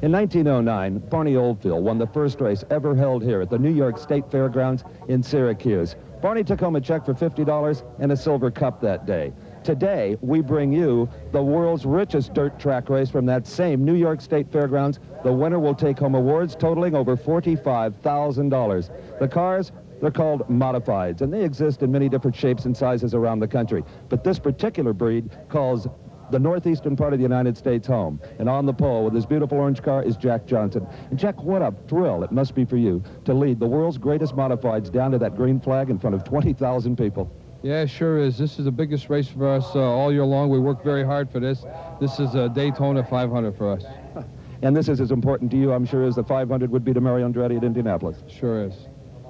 In 1909, Barney Oldfield won the first race ever held here at the New York State Fairgrounds in Syracuse. Barney took home a check for $50 and a silver cup that day. Today, we bring you the world's richest dirt track race from that same New York State Fairgrounds. The winner will take home awards totaling over $45,000. The cars, they're called modifieds, and they exist in many different shapes and sizes around the country. But this particular breed calls the northeastern part of the United States home. And on the pole with his beautiful orange car is Jack Johnson. And Jack, what a thrill it must be for you to lead the world's greatest modifieds down to that green flag in front of 20,000 people. Yeah, it sure is. This is the biggest race for us all year long. We work very hard for this. This is a Daytona 500 for us. And this is as important to you, I'm sure, as the 500 would be to Mario Andretti at Indianapolis. Sure is.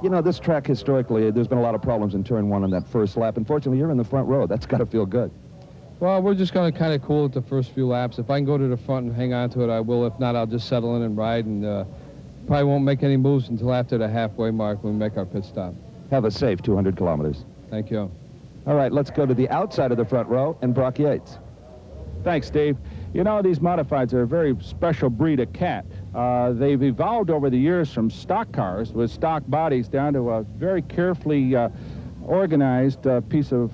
You know, this track historically, there's been a lot of problems in turn one on that first lap. Unfortunately, you're in the front row. That's got to feel good. Well, we're just going to kind of cool it the first few laps. If I can go to the front and hang on to it, I will. If not, I'll just settle in and ride, and probably won't make any moves until after the halfway mark when we make our pit stop. Have a safe 200 kilometers. Thank you. All right, let's go to the outside of the front row and Brock Yates. Thanks, Steve. You know, these modifieds are a very special breed of cat. They've evolved over the years from stock cars with stock bodies down to a very carefully organized piece of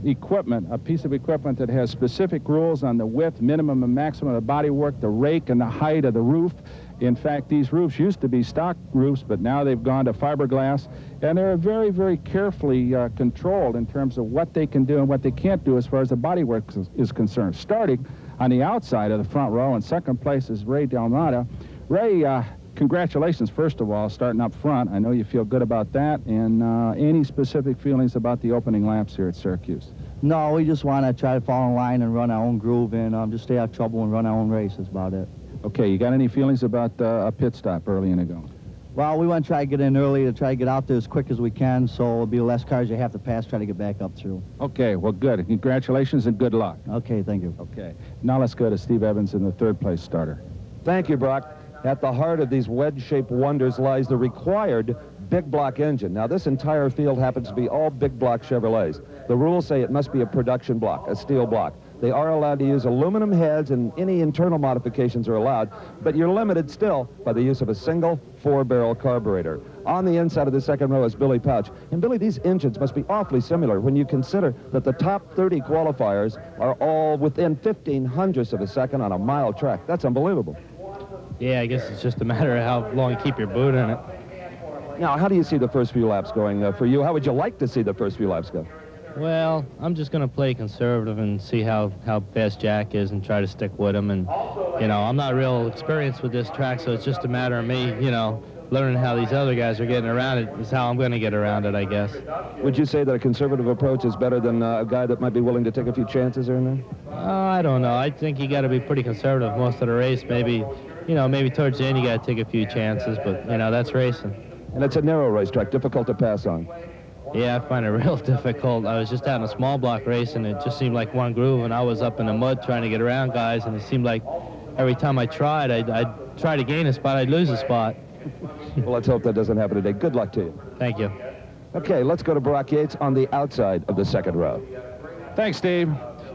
equipment, a piece of equipment that has specific rules on the width, minimum and maximum of the bodywork, the rake, and the height of the roof. In fact, these roofs used to be stock roofs, but now they've gone to fiberglass, and they're very, very carefully controlled in terms of what they can do and what they can't do as far as the bodywork is concerned. Starting on the outside of the front row, in second place is Ray Del Mata. Ray, congratulations, first of all, starting up front. I know you feel good about that. And any specific feelings about the opening laps here at Syracuse? No, we just want to try to fall in line and run our own groove and just stay out of trouble and run our own race. That's about it. Okay, you got any feelings about a pit stop early in the go? Well, we want to try to get in early to try to get out there as quick as we can, so it'll be less cars you have to pass, try to get back up through. Okay, well, good. Congratulations and good luck. Okay, thank you. Okay, now let's go to Steve Evans in the third place starter. Thank you, Brock. At the heart of these wedge-shaped wonders lies the required big block engine. Now, this entire field happens to be all big block Chevrolets. The rules say it must be a production block, a steel block. They are allowed to use aluminum heads, and any internal modifications are allowed, but you're limited still by the use of a single 4-barrel carburetor. On the inside of the second row is Billy Pouch. And Billy, these engines must be awfully similar when you consider that the top 30 qualifiers are all within 0.15 of a second on a mile track. That's unbelievable. Yeah, I guess it's just a matter of how long you keep your boot in it. Now, how do you see the first few laps going for you? How would you like to see the first few laps go? Well, I'm just going to play conservative and see how fast Jack is and try to stick with him. And, you know, I'm not real experienced with this track, so it's just a matter of me, you know, learning how these other guys are getting around it is how I'm going to get around it, I guess. Would you say that a conservative approach is better than a guy that might be willing to take a few chances or anything? I don't know. I think you got to be pretty conservative most of the race. Maybe, you know, maybe towards the end you got to take a few chances, but, you know, that's racing. And it's a narrow racetrack, difficult to pass on. Yeah, I find it real difficult. I was just out in a small block race, and it just seemed like one groove, and I was up in the mud trying to get around guys, and it seemed like every time I tried, I'd try to gain a spot, I'd lose a spot. Well, let's hope that doesn't happen today. Good luck to you. Thank you. Okay, let's go to Brock Yates on the outside of the second row. Thanks, Steve.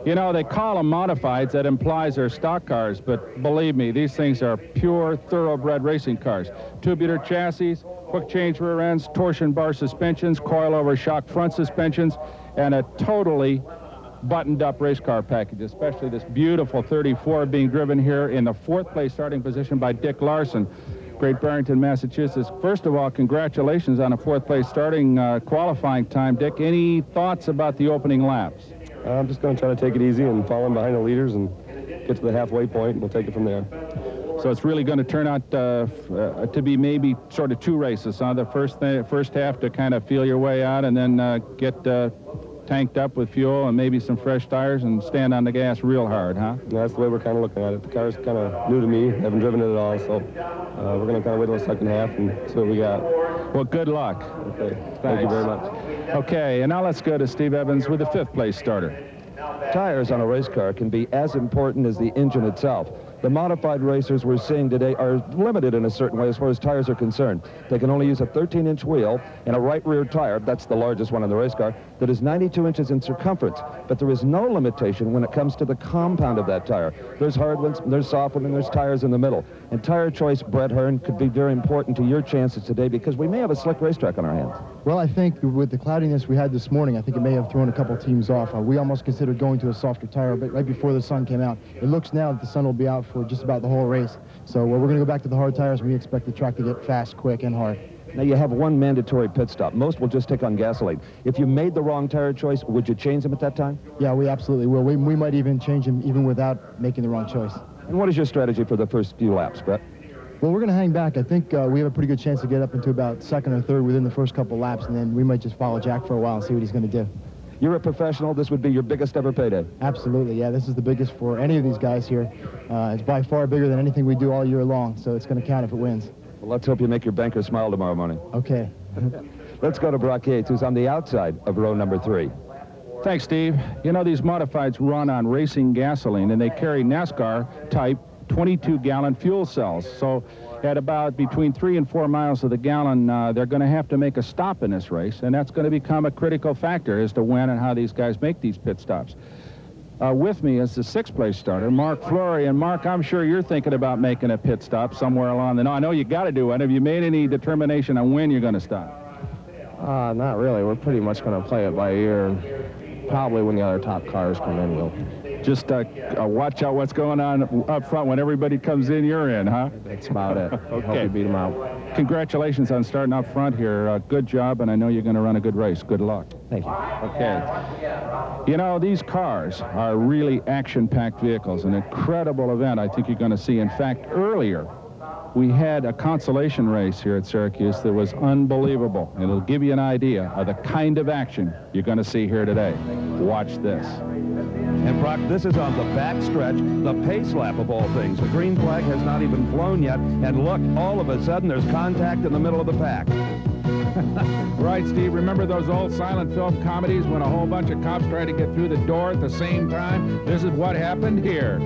You know, they call them modifieds. That implies they're stock cars, but believe me, these things are pure, thoroughbred racing cars. Tubular chassis, quick change rear ends, torsion bar suspensions, coil-over shock front suspensions, and a totally buttoned-up race car package, especially this beautiful 34 being driven here in the fourth place starting position by Dick Larson, Great Barrington, Massachusetts. First of all, congratulations on a fourth place starting qualifying time. Dick, any thoughts about the opening laps? I'm just going to try to take it easy and follow in behind the leaders and get to the halfway point, and we'll take it from there. So it's really going to turn out to be maybe sort of two races, huh? The first half to kind of feel your way out and then get tanked up with fuel and maybe some fresh tires and stand on the gas real hard, huh? Yeah, that's the way we're kind of looking at it. The car's kind of new to me. Haven't driven it at all, so we're going to kind of wait till the second half and see what we got. Well, good luck. Okay, thank you very much. Okay, and now let's go to Steve Evans with the fifth place starter. Tires on a race car can be as important as the engine itself. The modified racers we're seeing today are limited in a certain way as far as tires are concerned. They can only use a 13-inch wheel and a right rear tire, that's the largest one in the race car, that is 92 inches in circumference. But there is no limitation when it comes to the compound of that tire. There's hard ones, there's soft ones, and there's tires in the middle. And tire choice, Brett Hearn, could be very important to your chances today because we may have a slick racetrack on our hands. Well, I think with the cloudiness we had this morning, I think it may have thrown a couple teams off. We almost considered going to a softer tire, but right before the sun came out. It looks now that the sun will be out for just about the whole race. So we're going to go back to the hard tires. We expect the track to get fast, quick, and hard. Now, you have one mandatory pit stop. Most will just take on gasoline. If you made the wrong tire choice, would you change them at that time? Yeah, we absolutely will. We might even change them even without making the wrong choice. And what is your strategy for the first few laps, Brett? Well, we're going to hang back. I think we have a pretty good chance to get up into about second or third within the first couple laps, and then we might just follow Jack for a while and see what he's going to do. You're a professional. This would be your biggest ever payday. Absolutely, yeah. This is the biggest for any of these guys here. It's by far bigger than anything we do all year long, so it's going to count if it wins. Well, let's hope you make your banker smile tomorrow morning. Okay. Let's go to Brock Yates, who's on the outside of row number 3. Thanks, Steve. You know, these modifieds run on racing gasoline, and they carry NASCAR-type 22-gallon fuel cells. So at about between 3 and 4 miles of the gallon, they're going to have to make a stop in this race, and that's going to become a critical factor as to when and how these guys make these pit stops. With me is the 6th-place starter, Mark Fleury. And, Mark, I'm sure you're thinking about making a pit stop somewhere along the... No, I know you got to do one. Have you made any determination on when you're going to stop? Not really. We're pretty much going to play it by ear, and probably when the other top cars come in, we'll... Just watch out what's going on up front. When everybody comes in, you're in, huh? That's about it. Okay. Hope we beat them out. Congratulations on starting up front here. Good job, and I know you're going to run a good race. Good luck. Thank you. Okay. You know, these cars are really action-packed vehicles. An incredible event I think you're going to see. In fact, earlier, we had a consolation race here at Syracuse that was unbelievable. It'll give you an idea of the kind of action you're going to see here today. Watch this. And, Brock, this is on the back stretch, the pace lap of all things. The green flag has not even flown yet. And look, all of a sudden, there's contact in the middle of the pack. Right, Steve. Remember those old silent film comedies when a whole bunch of cops tried to get through the door at the same time? This is what happened here.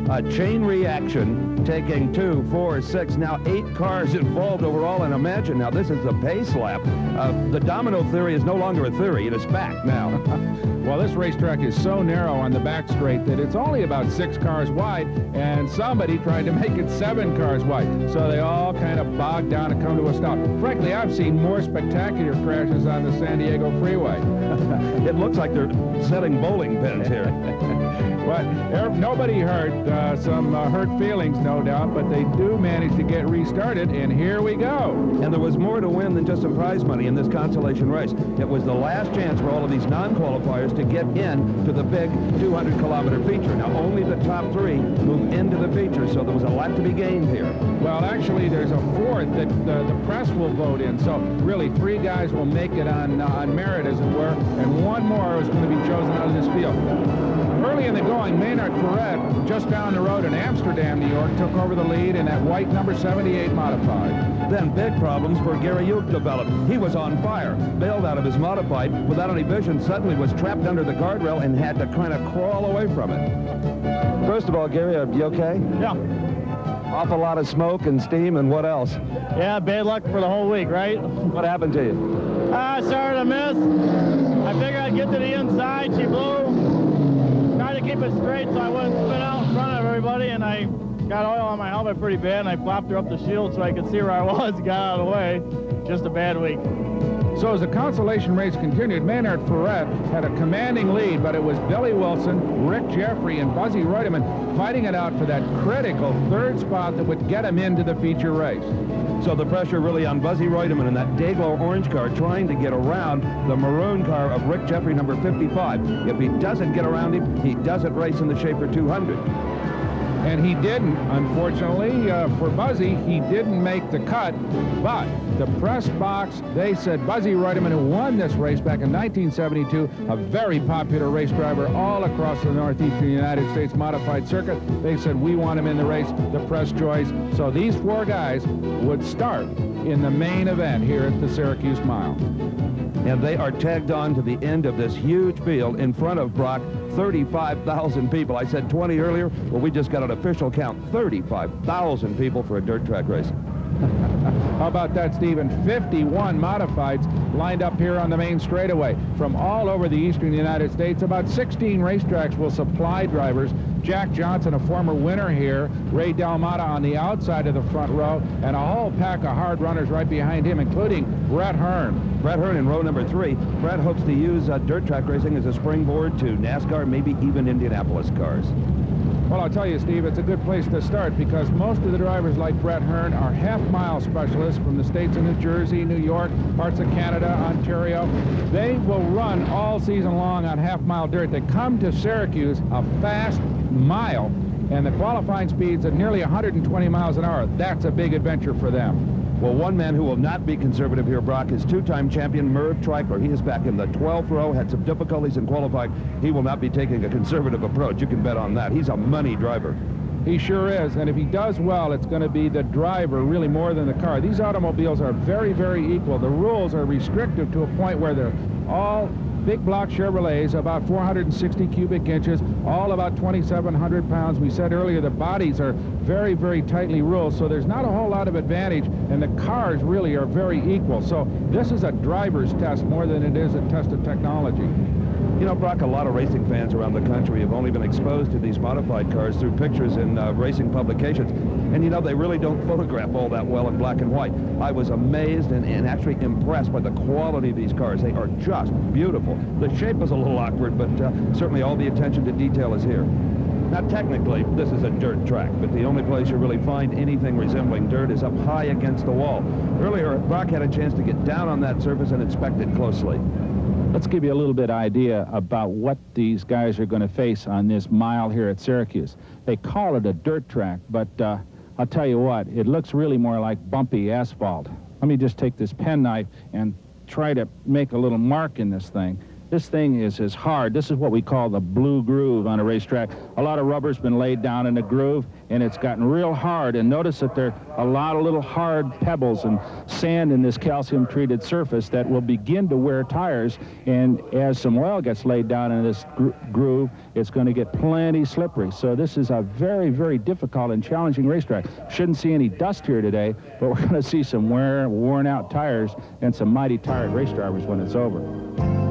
A chain reaction taking 2, 4, 6, now 8 cars involved overall. And imagine now, this is a pace lap. The domino theory is no longer a theory. It is fact now. Well, this racetrack is so narrow on the back straight that it's only about 6 cars wide, and somebody tried to make it 7 cars wide. So they all kind of bogged down and come to a stop. Frankly, I've seen more spectacular crashes on the San Diego freeway. It looks like they're setting bowling pins here. But nobody hurt. Some hurt feelings, no doubt, but they do manage to get restarted, and here we go. And there was more to win than just some prize money in this consolation race. It was the last chance for all of these non-qualifiers to get in to the big 200-kilometer feature. Now, only the top 3 move into the feature, so there was a lot to be gained here. Well, actually, there's a 4th that the press will vote in, so really 3 guys will make it on merit, as it were, and 1 more is going to be chosen out of this field. Early in the going, Maynard Ferret, just down the road in Amsterdam, New York, took over the lead in that white number 78 modified. Then big problems for Gary Uke developed. He was on fire, bailed out of his modified without any vision, suddenly was trapped under the guardrail and had to kind of crawl away from it. First of all, Gary, are you okay? Yeah. Awful lot of smoke and steam, and what else? Yeah, bad luck for the whole week, right? What happened to you? I started to miss. I figured I'd get to the inside. She blew. Tried to keep it straight so I wouldn't spin out in front of everybody, and I got oil on my helmet pretty bad, and I flopped her up the shield so I could see where I was, got out of the way. Just a bad week. So as the consolation race continued, Maynard Ferret had a commanding lead, but it was Billy Wilson, Rick Jeffrey, and Buzzy Reutemann fighting it out for that critical 3rd spot that would get him into the feature race. So the pressure really on Buzzy Reutemann in that Dayglow orange car trying to get around the maroon car of Rick Jeffrey, number 55. If he doesn't get around him, he doesn't race in the Schaefer 200. And he didn't, unfortunately. For Buzzy, he didn't make the cut, but the press box, they said Buzzy Reutemann, who won this race back in 1972, a very popular race driver all across the northeastern United States modified circuit, they said, we want him in the race, the press choice. So these 4 guys would start in the main event here at the Syracuse Mile. And they are tagged on to the end of this huge field in front of Brock, 35,000 people. I said 20 earlier. Well, we just got an official count, 35,000 people for a dirt track race. How about that, Stephen? 51 modifieds lined up here on the main straightaway from all over the eastern United States. About 16 racetracks will supply drivers. Jack Johnson, a former winner here, Ray Dalmata on the outside of the front row, and a whole pack of hard runners right behind him, including Brett Hearn. Brett Hearn in row number 3. Brett hopes to use dirt track racing as a springboard to NASCAR, maybe even Indianapolis cars. Well, I'll tell you, Steve, it's a good place to start because most of the drivers like Brett Hearn are half-mile specialists from the states of New Jersey, New York, parts of Canada, Ontario. They will run all season long on half-mile dirt. They come to Syracuse, a fast mile, and the qualifying speeds at nearly 120 miles an hour. That's a big adventure for them. Well, one man who will not be conservative here, Brock, is two-time champion Merv Treichler. He is back in the 12th row, had some difficulties in qualifying. He will not be taking a conservative approach. You can bet on that. He's a money driver. He sure is, and if he does well, it's going to be the driver really more than the car. These automobiles are very, very equal. The rules are restrictive to a point where they're all big block Chevrolets, about 460 cubic inches, all about 2,700 pounds. We said earlier the bodies are very, very tightly ruled, so there's not a whole lot of advantage, and the cars really are very equal. So this is a driver's test more than it is a test of technology. You know, Brock, a lot of racing fans around the country have only been exposed to these modified cars through pictures in racing publications. And, you know, they really don't photograph all that well in black and white. I was amazed and actually impressed by the quality of these cars. They are just beautiful. The shape is a little awkward, but certainly all the attention to detail is here. Now, technically, this is a dirt track, but the only place you really find anything resembling dirt is up high against the wall. Earlier, Brock had a chance to get down on that surface and inspect it closely. Let's give you a little bit idea about what these guys are going to face on this mile here at Syracuse. They call it a dirt track, but I'll tell you what, it looks really more like bumpy asphalt. Let me just take this penknife and try to make a little mark in this thing. This thing is as hard. This is what we call the blue groove on a racetrack. A lot of rubber's been laid down in the groove, and it's gotten real hard. And notice that there are a lot of little hard pebbles and sand in this calcium-treated surface that will begin to wear tires. And as some oil gets laid down in this groove, it's going to get plenty slippery. So this is a very, very difficult and challenging racetrack. Shouldn't see any dust here today, but we're going to see some worn-out tires and some mighty tired race drivers when it's over.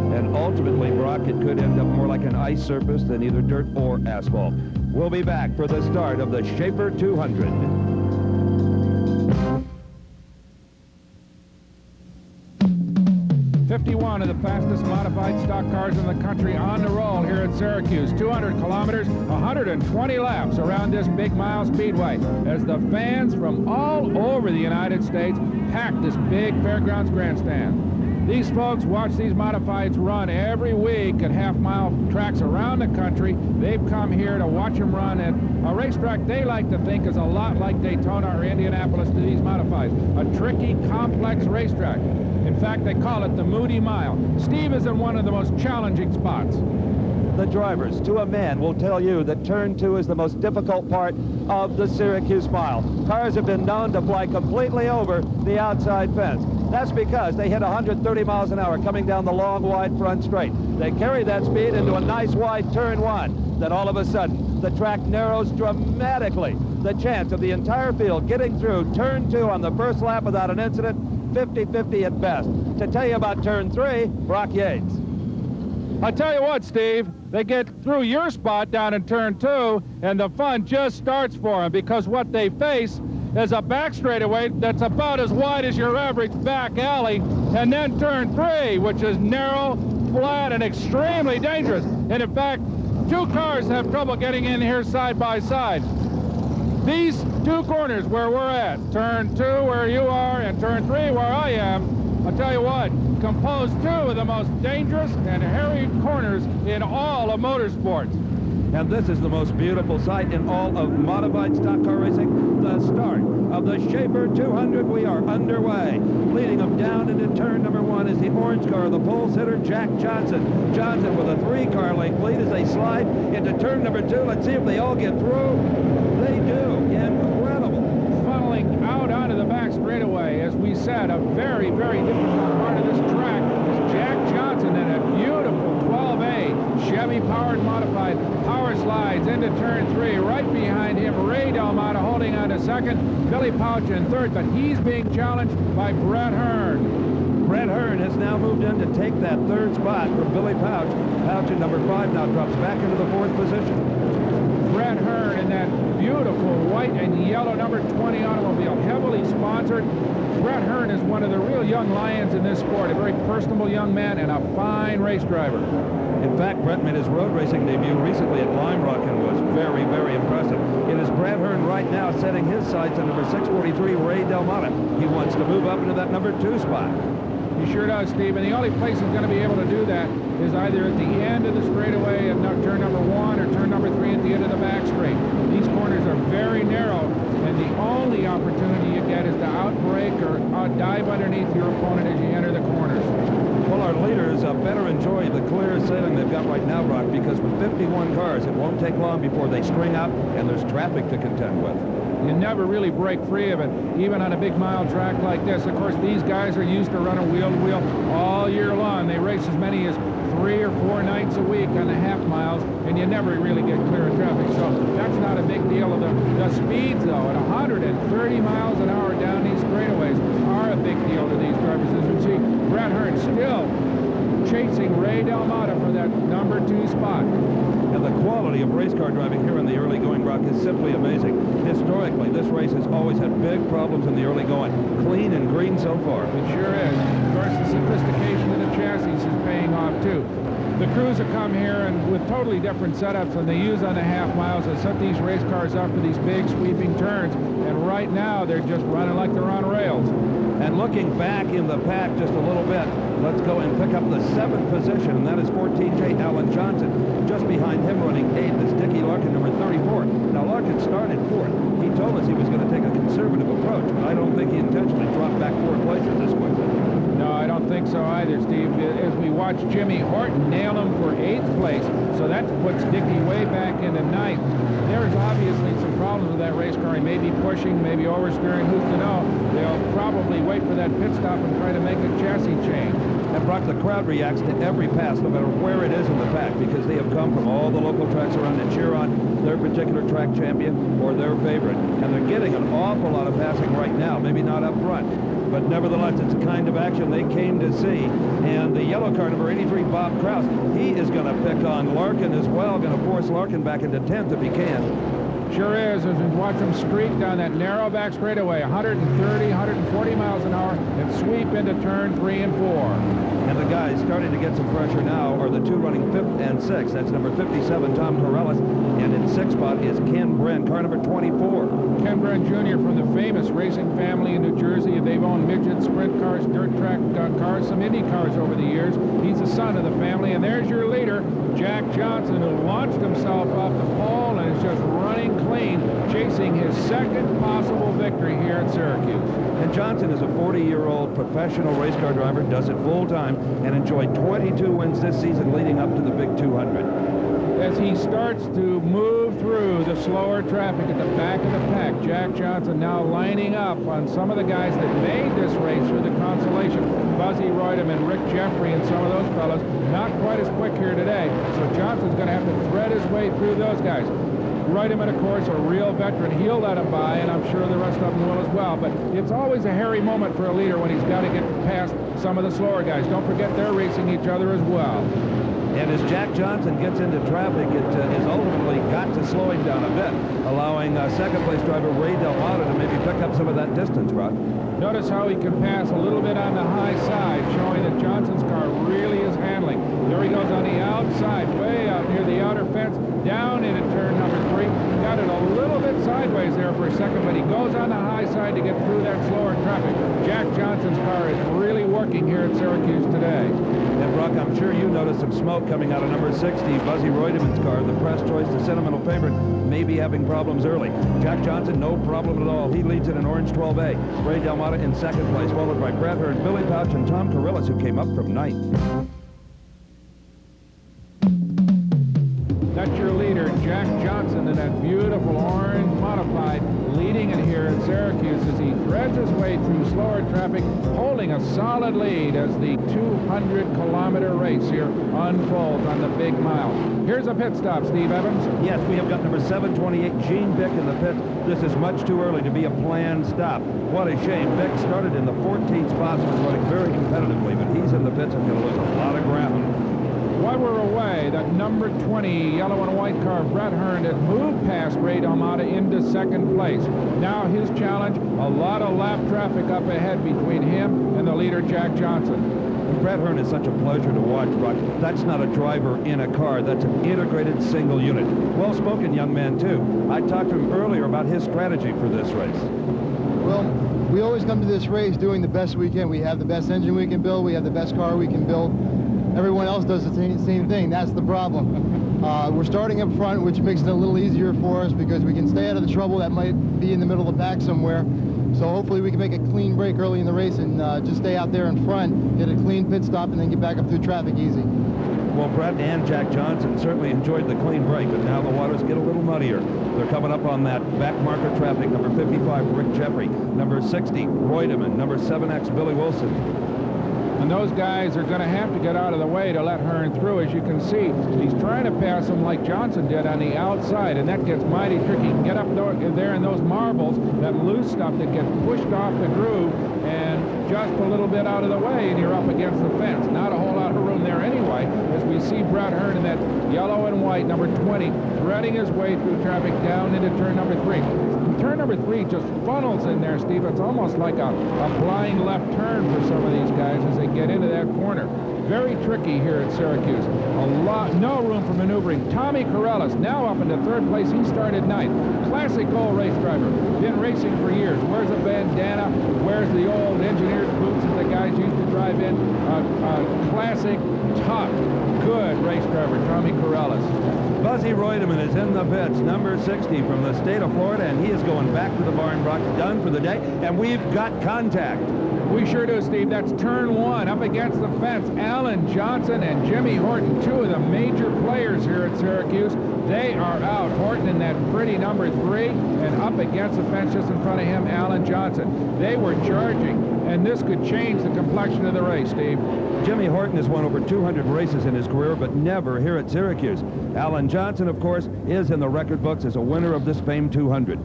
And ultimately, Brock, it could end up more like an ice surface than either dirt or asphalt. We'll be back for the start of the Schaefer 200. '51 of the fastest modified stock cars in the country on the roll here at Syracuse. 200 kilometers, 120 laps around this big mile speedway as the fans from all over the United States pack this big fairgrounds grandstand. These folks watch these modifieds run every week at half-mile tracks around the country. They've come here to watch them run at a racetrack they like to think is a lot like Daytona or Indianapolis to these modifieds. A tricky, complex racetrack. In fact, they call it the Moody Mile. Steve is in one of the most challenging spots. The drivers, to a man, will tell you that turn 2 is the most difficult part of the Syracuse Mile. Cars have been known to fly completely over the outside fence. That's because they hit 130 miles an hour coming down the long, wide front straight. They carry that speed into a nice wide turn 1. Then all of a sudden, the track narrows dramatically. The chance of the entire field getting through turn 2 on the first lap without an incident, 50-50 at best. To tell you about turn 3, Brock Yates. I tell you what, Steve, they get through your spot down in turn 2, and the fun just starts for them because what they face is a back straightaway that's about as wide as your average back alley, and then turn 3, which is narrow, flat, and extremely dangerous. And in fact, 2 cars have trouble getting in here side by side. These 2 corners where we're at, turn 2 where you are and turn 3 where I am, I'll tell you what, compose 2 of the most dangerous and hairy corners in all of motorsports. And this is the most beautiful sight in all of modified stock car racing, the start of the Schaefer 200. We are underway. Leading them down into turn number 1 is the orange car, the pole sitter, Jack Johnson. Johnson with a 3-car length lead as they slide into turn number 2. Let's see if they all get through. They do. Incredible. Funneling out onto the back straightaway, as we said, a very, very difficult part of this track is Jack powered modified. Power slides into turn 3. Right behind him, Ray Delmata holding on to second. Billy Pouch in third, but he's being challenged by Brett Hearn. Brett Hearn has now moved in to take that third spot from Billy Pouch. Pouch at number 5 now drops back into the 4th position. Brett Hearn in that beautiful white and yellow number 20 automobile, heavily sponsored. Brett Hearn is one of the real young lions in this sport, a very personable young man and a fine race driver. In fact, Brett made his road racing debut recently at Lime Rock and was very, very impressive. It is Brett Hearn right now setting his sights on number 643, Ray Delmata. He wants to move up into that number 2 spot. He sure does, Steve, and the only place he's going to be able to do that is either at the end of the straightaway of turn number 1 or turn number 3 at the end of the back straight. These corners are very narrow, and the only opportunity you get is to outbrake or dive underneath your opponent as you enter the corners. Well, our leaders better enjoy the clear sailing they've got right now, Brock, because with 51 cars, it won't take long before they string up and there's traffic to contend with. You never really break free of it, even on a big mile track like this. Of course, these guys are used to running wheel-to-wheel all year long. They race as many as 3 or 4 nights a week on the half miles, and you never really get clear of traffic. So that's not a big deal. The speeds, though, at 130 miles an hour down these straightaways are a big deal to these drivers. As you see, Brett Hearn still chasing Ray Delmata for that number 2 spot. And the quality of race car driving here in the early going, Brock, is simply amazing. Historically, this race has always had big problems in the early going. Clean and green so far. It sure is. Of course, the sophistication of the chassis is paying off, too. The crews have come here and with totally different setups than they use on the half miles. They set these race cars up for these big sweeping turns, and right now they're just running like they're on rails. And looking back in the pack just a little bit, let's go and pick up the 7th position, and that is 14J Alan Johnson. Just behind him running 8th is Dickie Larkin, number 34. Now, Larkin started 4th. He told us he was going to take a conservative approach, but I don't think he intentionally dropped back 4 places this quickly. No, I don't think so either, Steve. As we watch Jimmy Horton nail him for 8th place, so that puts Dickie way back into 9th. There's obviously some problems with that race car. He may be pushing, maybe oversteering, who's to know. They'll probably wait for that pit stop and try to make a chassis change. And Brock, the crowd reacts to every pass, no matter where it is in the pack, because they have come from all the local tracks around to cheer on their particular track champion or their favorite. And they're getting an awful lot of passing right now, maybe not up front. But nevertheless, it's the kind of action they came to see. And the yellow car, number 83, Bob Kraus, he is going to pick on Larkin as well, going to force Larkin back into 10th if he can. Sure is, as we watch them streak down that narrow back straightaway, 130, 140 miles an hour, and sweep into turn 3 and 4. And the guys starting to get some pressure now are the 2 running 5th and 6th. That's number 57, Tom Corellis, and in 6th spot is Ken Bren, car number 24. Ken Bren Jr. from the famous racing family in New Jersey. They've owned midget sprint cars, dirt track cars, some Indy cars over the years. He's the son of the family, and there's your leader, Jack Johnson, who launched himself off the pole and is just running clean, chasing his 2nd possible victory here at Syracuse. And Johnson is a 40-year-old professional race car driver, does it full-time, and enjoyed 22 wins this season leading up to the big 200. As he starts to move through the slower traffic at the back of the pack, Jack Johnson now lining up on some of the guys that made this race for the consolation. Buzzy Reutemann and Rick Jeffrey and some of those fellows, not quite as quick here today. So Johnson's going to have to thread his way through those guys. Reutemann, of course, a real veteran. He'll let him by, and I'm sure the rest of them will as well. But it's always a hairy moment for a leader when he's got to get past some of the slower guys. Don't forget they're racing each other as well. And as Jack Johnson gets into traffic, it has ultimately got to slow him down a bit, allowing second-place driver Ray Delmata to maybe pick up some of that distance, Rod. Notice how he can pass a little bit on the high side, showing that Johnson's car really is handling. There he goes on the outside, way out near the outer fence, down into turn number 3. Got it a little bit sideways there for a second, but he goes on the high side to get through that slower traffic. Jack Johnson's car is really working here at Syracuse today. And Brock, I'm sure you noticed some smoke coming out of number 60, Buzzy Reutemann's car. The press choice, the sentimental favorite, may be having problems early. Jack Johnson, no problem at all. He leads in an orange 12A. Ray Delmata in 2nd place, followed by Brett Hearn, Billy Pouch, and Tom Corellis, who came up from 9th. That's your leader, Jack Johnson, in that beautiful orange modified, leading it here at Syracuse as he threads his way through slower traffic, holding a solid lead as the 200-kilometer race here unfolds on the big mile. Here's a pit stop, Steve Evans. Yes, we have got number 728, Gene Bick, in the pit. This is much too early to be a planned stop. What a shame. Bick started in the 14th spot, was running very competitively, but he's in the pits and going to lose a lot of ground. While we're away, that number 20 yellow and white car, Brett Hearn, had moved past Ray D'Almata into second place. Now his challenge, a lot of lap traffic up ahead between him and the leader, Jack Johnson. Brett Hearn is such a pleasure to watch, Brock. That's not a driver in a car. That's an integrated single unit. Well-spoken young man, too. I talked to him earlier about his strategy for this race. Well, we always come to this race doing the best we can. We have the best engine we can build. We have the best car we can build. Everyone else does the same thing. That's the problem. We're starting up front, which makes it a little easier for us because we can stay out of the trouble that might be in the middle of the pack somewhere. So hopefully we can make a clean break early in the race and just stay out there in front, get a clean pit stop, and then get back up through traffic easy. Well, Brett and Jack Johnson certainly enjoyed the clean break, but now the waters get a little muddier. They're coming up on that back marker traffic. Number 55, Rick Jeffrey. Number 60, Reutemann. Number 7X, Billy Wilson. And those guys are going to have to get out of the way to let Hearn through. As you can see, he's trying to pass him like Johnson did on the outside, and that gets mighty tricky. You can get up there in those marbles, that loose stuff that gets pushed off the groove, and just a little bit out of the way, and you're up against the fence. Not a whole lot of room there anyway, as we see Brett Hearn in that yellow and white, number 20, threading his way through traffic down into turn number 3. Turn number 3 just funnels in there, Steve. It's almost like a flying left turn for some of these guys as they get into that corner. Very tricky here at Syracuse. No room for maneuvering. Tommy Corellis now up into third place. He started 9th. Classic old race driver. Been racing for years. Wears a bandana. Wears the old engineer's boots that the guys used to drive in. Classic, tough, good race driver, Tommy Corellis. Buzzy Reutemann is in the pits, number 60 from the state of Florida, and he is going back to the barn, Brock, done for the day, and we've got contact. We sure do, Steve. That's turn 1 up against the fence. Alan Johnson and Jimmy Horton, two of the major players here at Syracuse. They are out. Horton in that pretty number 3, and up against the fence just in front of him, Alan Johnson. They were charging, and this could change the complexion of the race, Steve. Jimmy Horton has won over 200 races in his career, but never here at Syracuse. Alan Johnson, of course, is in the record books as a winner of this famed 200.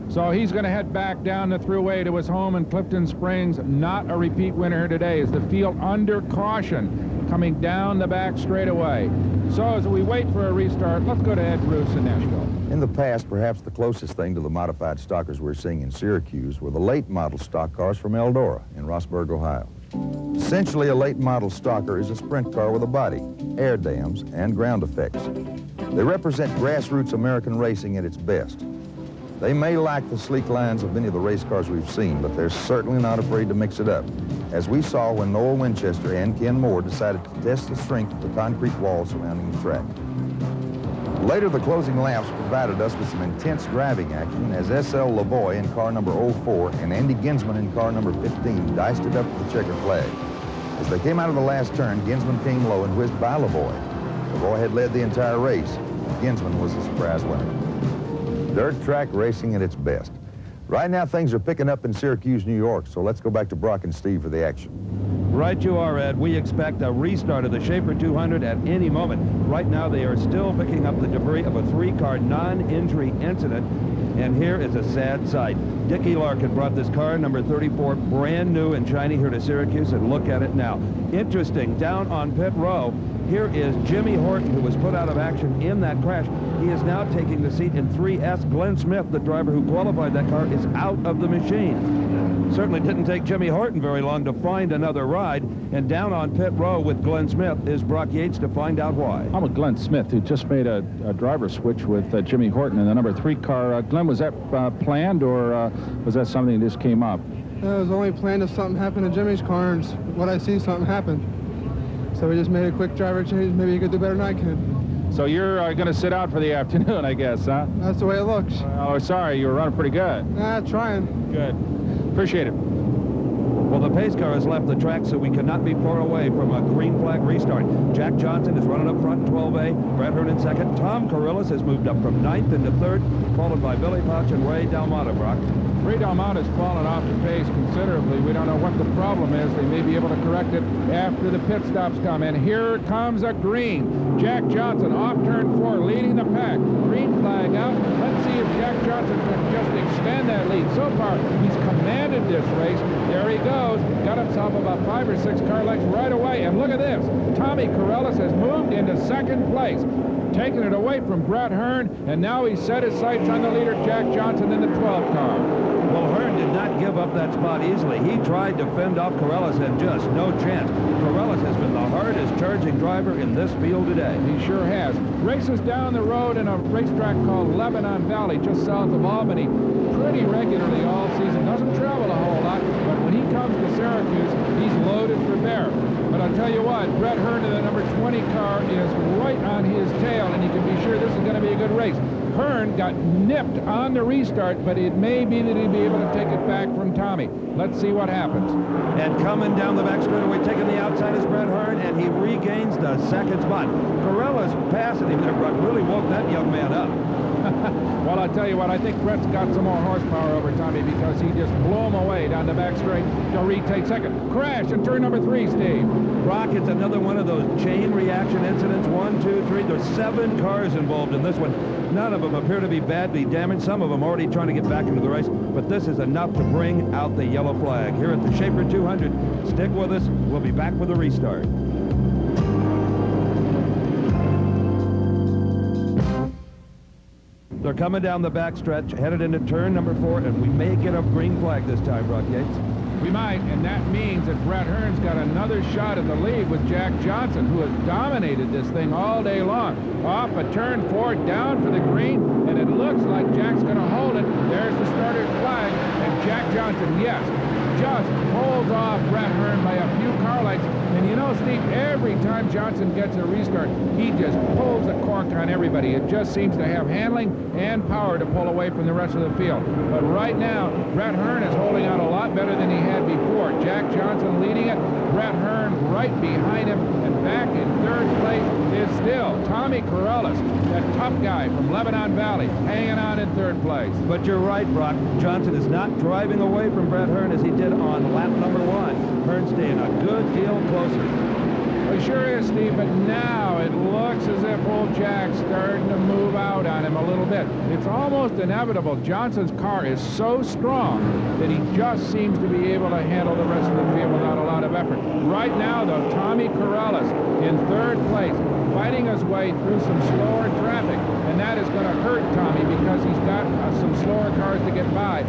So he's going to head back down the thruway to his home in Clifton Springs. Not a repeat winner here today as the field under caution coming down the back straightaway. So as we wait for a restart, let's go to Ed Bruce in Nashville. In the past, perhaps the closest thing to the modified stockers we're seeing in Syracuse were the late model stock cars from Eldora in Rossburg, Ohio. Essentially, a late model stalker is a sprint car with a body, air dams, and ground effects. They represent grassroots American racing at its best. They may lack the sleek lines of many of the race cars we've seen, but they're certainly not afraid to mix it up, as we saw when Noel Winchester and Ken Moore decided to test the strength of the concrete wall surrounding the track. Later, the closing laps provided us with some intense driving action as S.L. Lavoie in car number 04 and Andy Ginsman in car number 15 diced it up with the checkered flag. As they came out of the last turn, Ginsman came low and whizzed by Lavoie. Lavoie had led the entire race. Ginsman was the surprise winner. Dirt track racing at its best. Right now, things are picking up in Syracuse, New York, so let's go back to Brock and Steve for the action. Right you are, Ed. We expect a restart of the Schaefer 200 at any moment. Right now, they are still picking up the debris of a 3-car non-injury incident, and here is a sad sight. Dickie Larkin brought this car, number 34, brand new and shiny here to Syracuse, and look at it now. Interesting, down on pit row, here is Jimmy Horton, who was put out of action in that crash. He is now taking the seat in 3S. Glenn Smith, the driver who qualified that car, is out of the machine. Certainly didn't take Jimmy Horton very long to find another ride. And down on pit row with Glenn Smith is Brock Yates to find out why. I'm with Glenn Smith, who just made a driver switch with Jimmy Horton in the number 3 car. Glenn, was that planned, or was that something that just came up? It was only planned if something happened to Jimmy's car, and what I see, something happened. So we just made a quick driver change. Maybe he could do better than I could. So you're going to sit out for the afternoon, I guess, huh? That's the way it looks. Oh, sorry, you were running pretty good. Trying. Good. Appreciate it. Well, the pace car has left the track, so we cannot be far away from a green flag restart. Jack Johnson is running up front in 12A. Brett Hearn in second. Tom Corrillis has moved up from 9th into 3rd, followed by Billy Pouch and Ray Dalmata, Brock. Ray Dalmata's fallen off the pace considerably. We don't know what the problem is. They may be able to correct it after the pit stops come. And here comes a green. Jack Johnson off turn 4, leading the pack. Green flag out. Let's see if Jack Johnson can just extend that lead. So far, he's commanded this race. There he goes. Got himself about 5 or 6 car lengths right away. And look at this. Tommy Corrillis has moved into 2nd place, taking it away from Brett Hearn, and now he's set his sights on the leader, Jack Johnson, in the 12 car. Well, Hearn did not give up that spot easily. He tried to fend off Corrillis and just no chance. Corrillis has been the hardest charging driver in this field today. He sure has. Races down the road in a racetrack called Lebanon Valley, just south of Albany, pretty regularly all season. Doesn't travel a whole lot, but when he comes to Syracuse, he's loaded for bear. But I'll tell you what, Brett Hearn in the number 20 car is right on his tail, and you can be sure this is going to be a good race. Hearn got nipped on the restart, but it may be that he'll be able to take it back from Tommy. Let's see what happens. And coming down the back straightaway, taking the outside is Brett Hearn, and he regains the 2nd spot. Corrillis passing him there, Brock, really woke that young man up. Well, I'll tell you what, I think Brett's got some more horsepower over Tommy because he just blew him away down the back straight to retake 2nd. Crash in turn number 3, Steve. Brock, it's another one of those chain reaction incidents. 1, 2, 3. There's 7 cars involved in this one. None of them appear to be badly damaged. Some of them already trying to get back into the race. But this is enough to bring out the yellow flag here at the Checkered 200. Stick with us. We'll be back with the restart. They're coming down the backstretch, headed into turn number 4, and we may get a green flag this time, Brock Yates. We might, and that means that Brett Hearn's got another shot at the lead with Jack Johnson, who has dominated this thing all day long. Off a turn 4, down for the green, and it looks like Jack's going to hold it. There's the starter's flag, and Jack Johnson, yes, just pulls off Brett Hearn by a few car lengths. And you know, Steve, every time Johnson gets a restart, he just pulls the cork on everybody. It just seems to have handling and power to pull away from the rest of the field. But right now, Brett Hearn is holding out a lot better than he had before. Jack Johnson leading it, Brett Hearn right behind him, and back in 3rd place is still Tommy Corrillis, that tough guy from Lebanon Valley, hanging on in 3rd place. But you're right, Brock. Johnson is not driving away from Brett Hearn as he did on lap number 1. Hearn staying a good deal closer. Well, he sure is, Steve, but now it looks as if old Jack's starting to move out on him a little bit. It's almost inevitable. Johnson's car is so strong that he just seems to be able to handle the rest of the field without a lot of effort. Right now, though, Tommy Corrillis in 3rd place, fighting his way through some slower traffic, and that is going to hurt Tommy because he's got some slower cars to get by.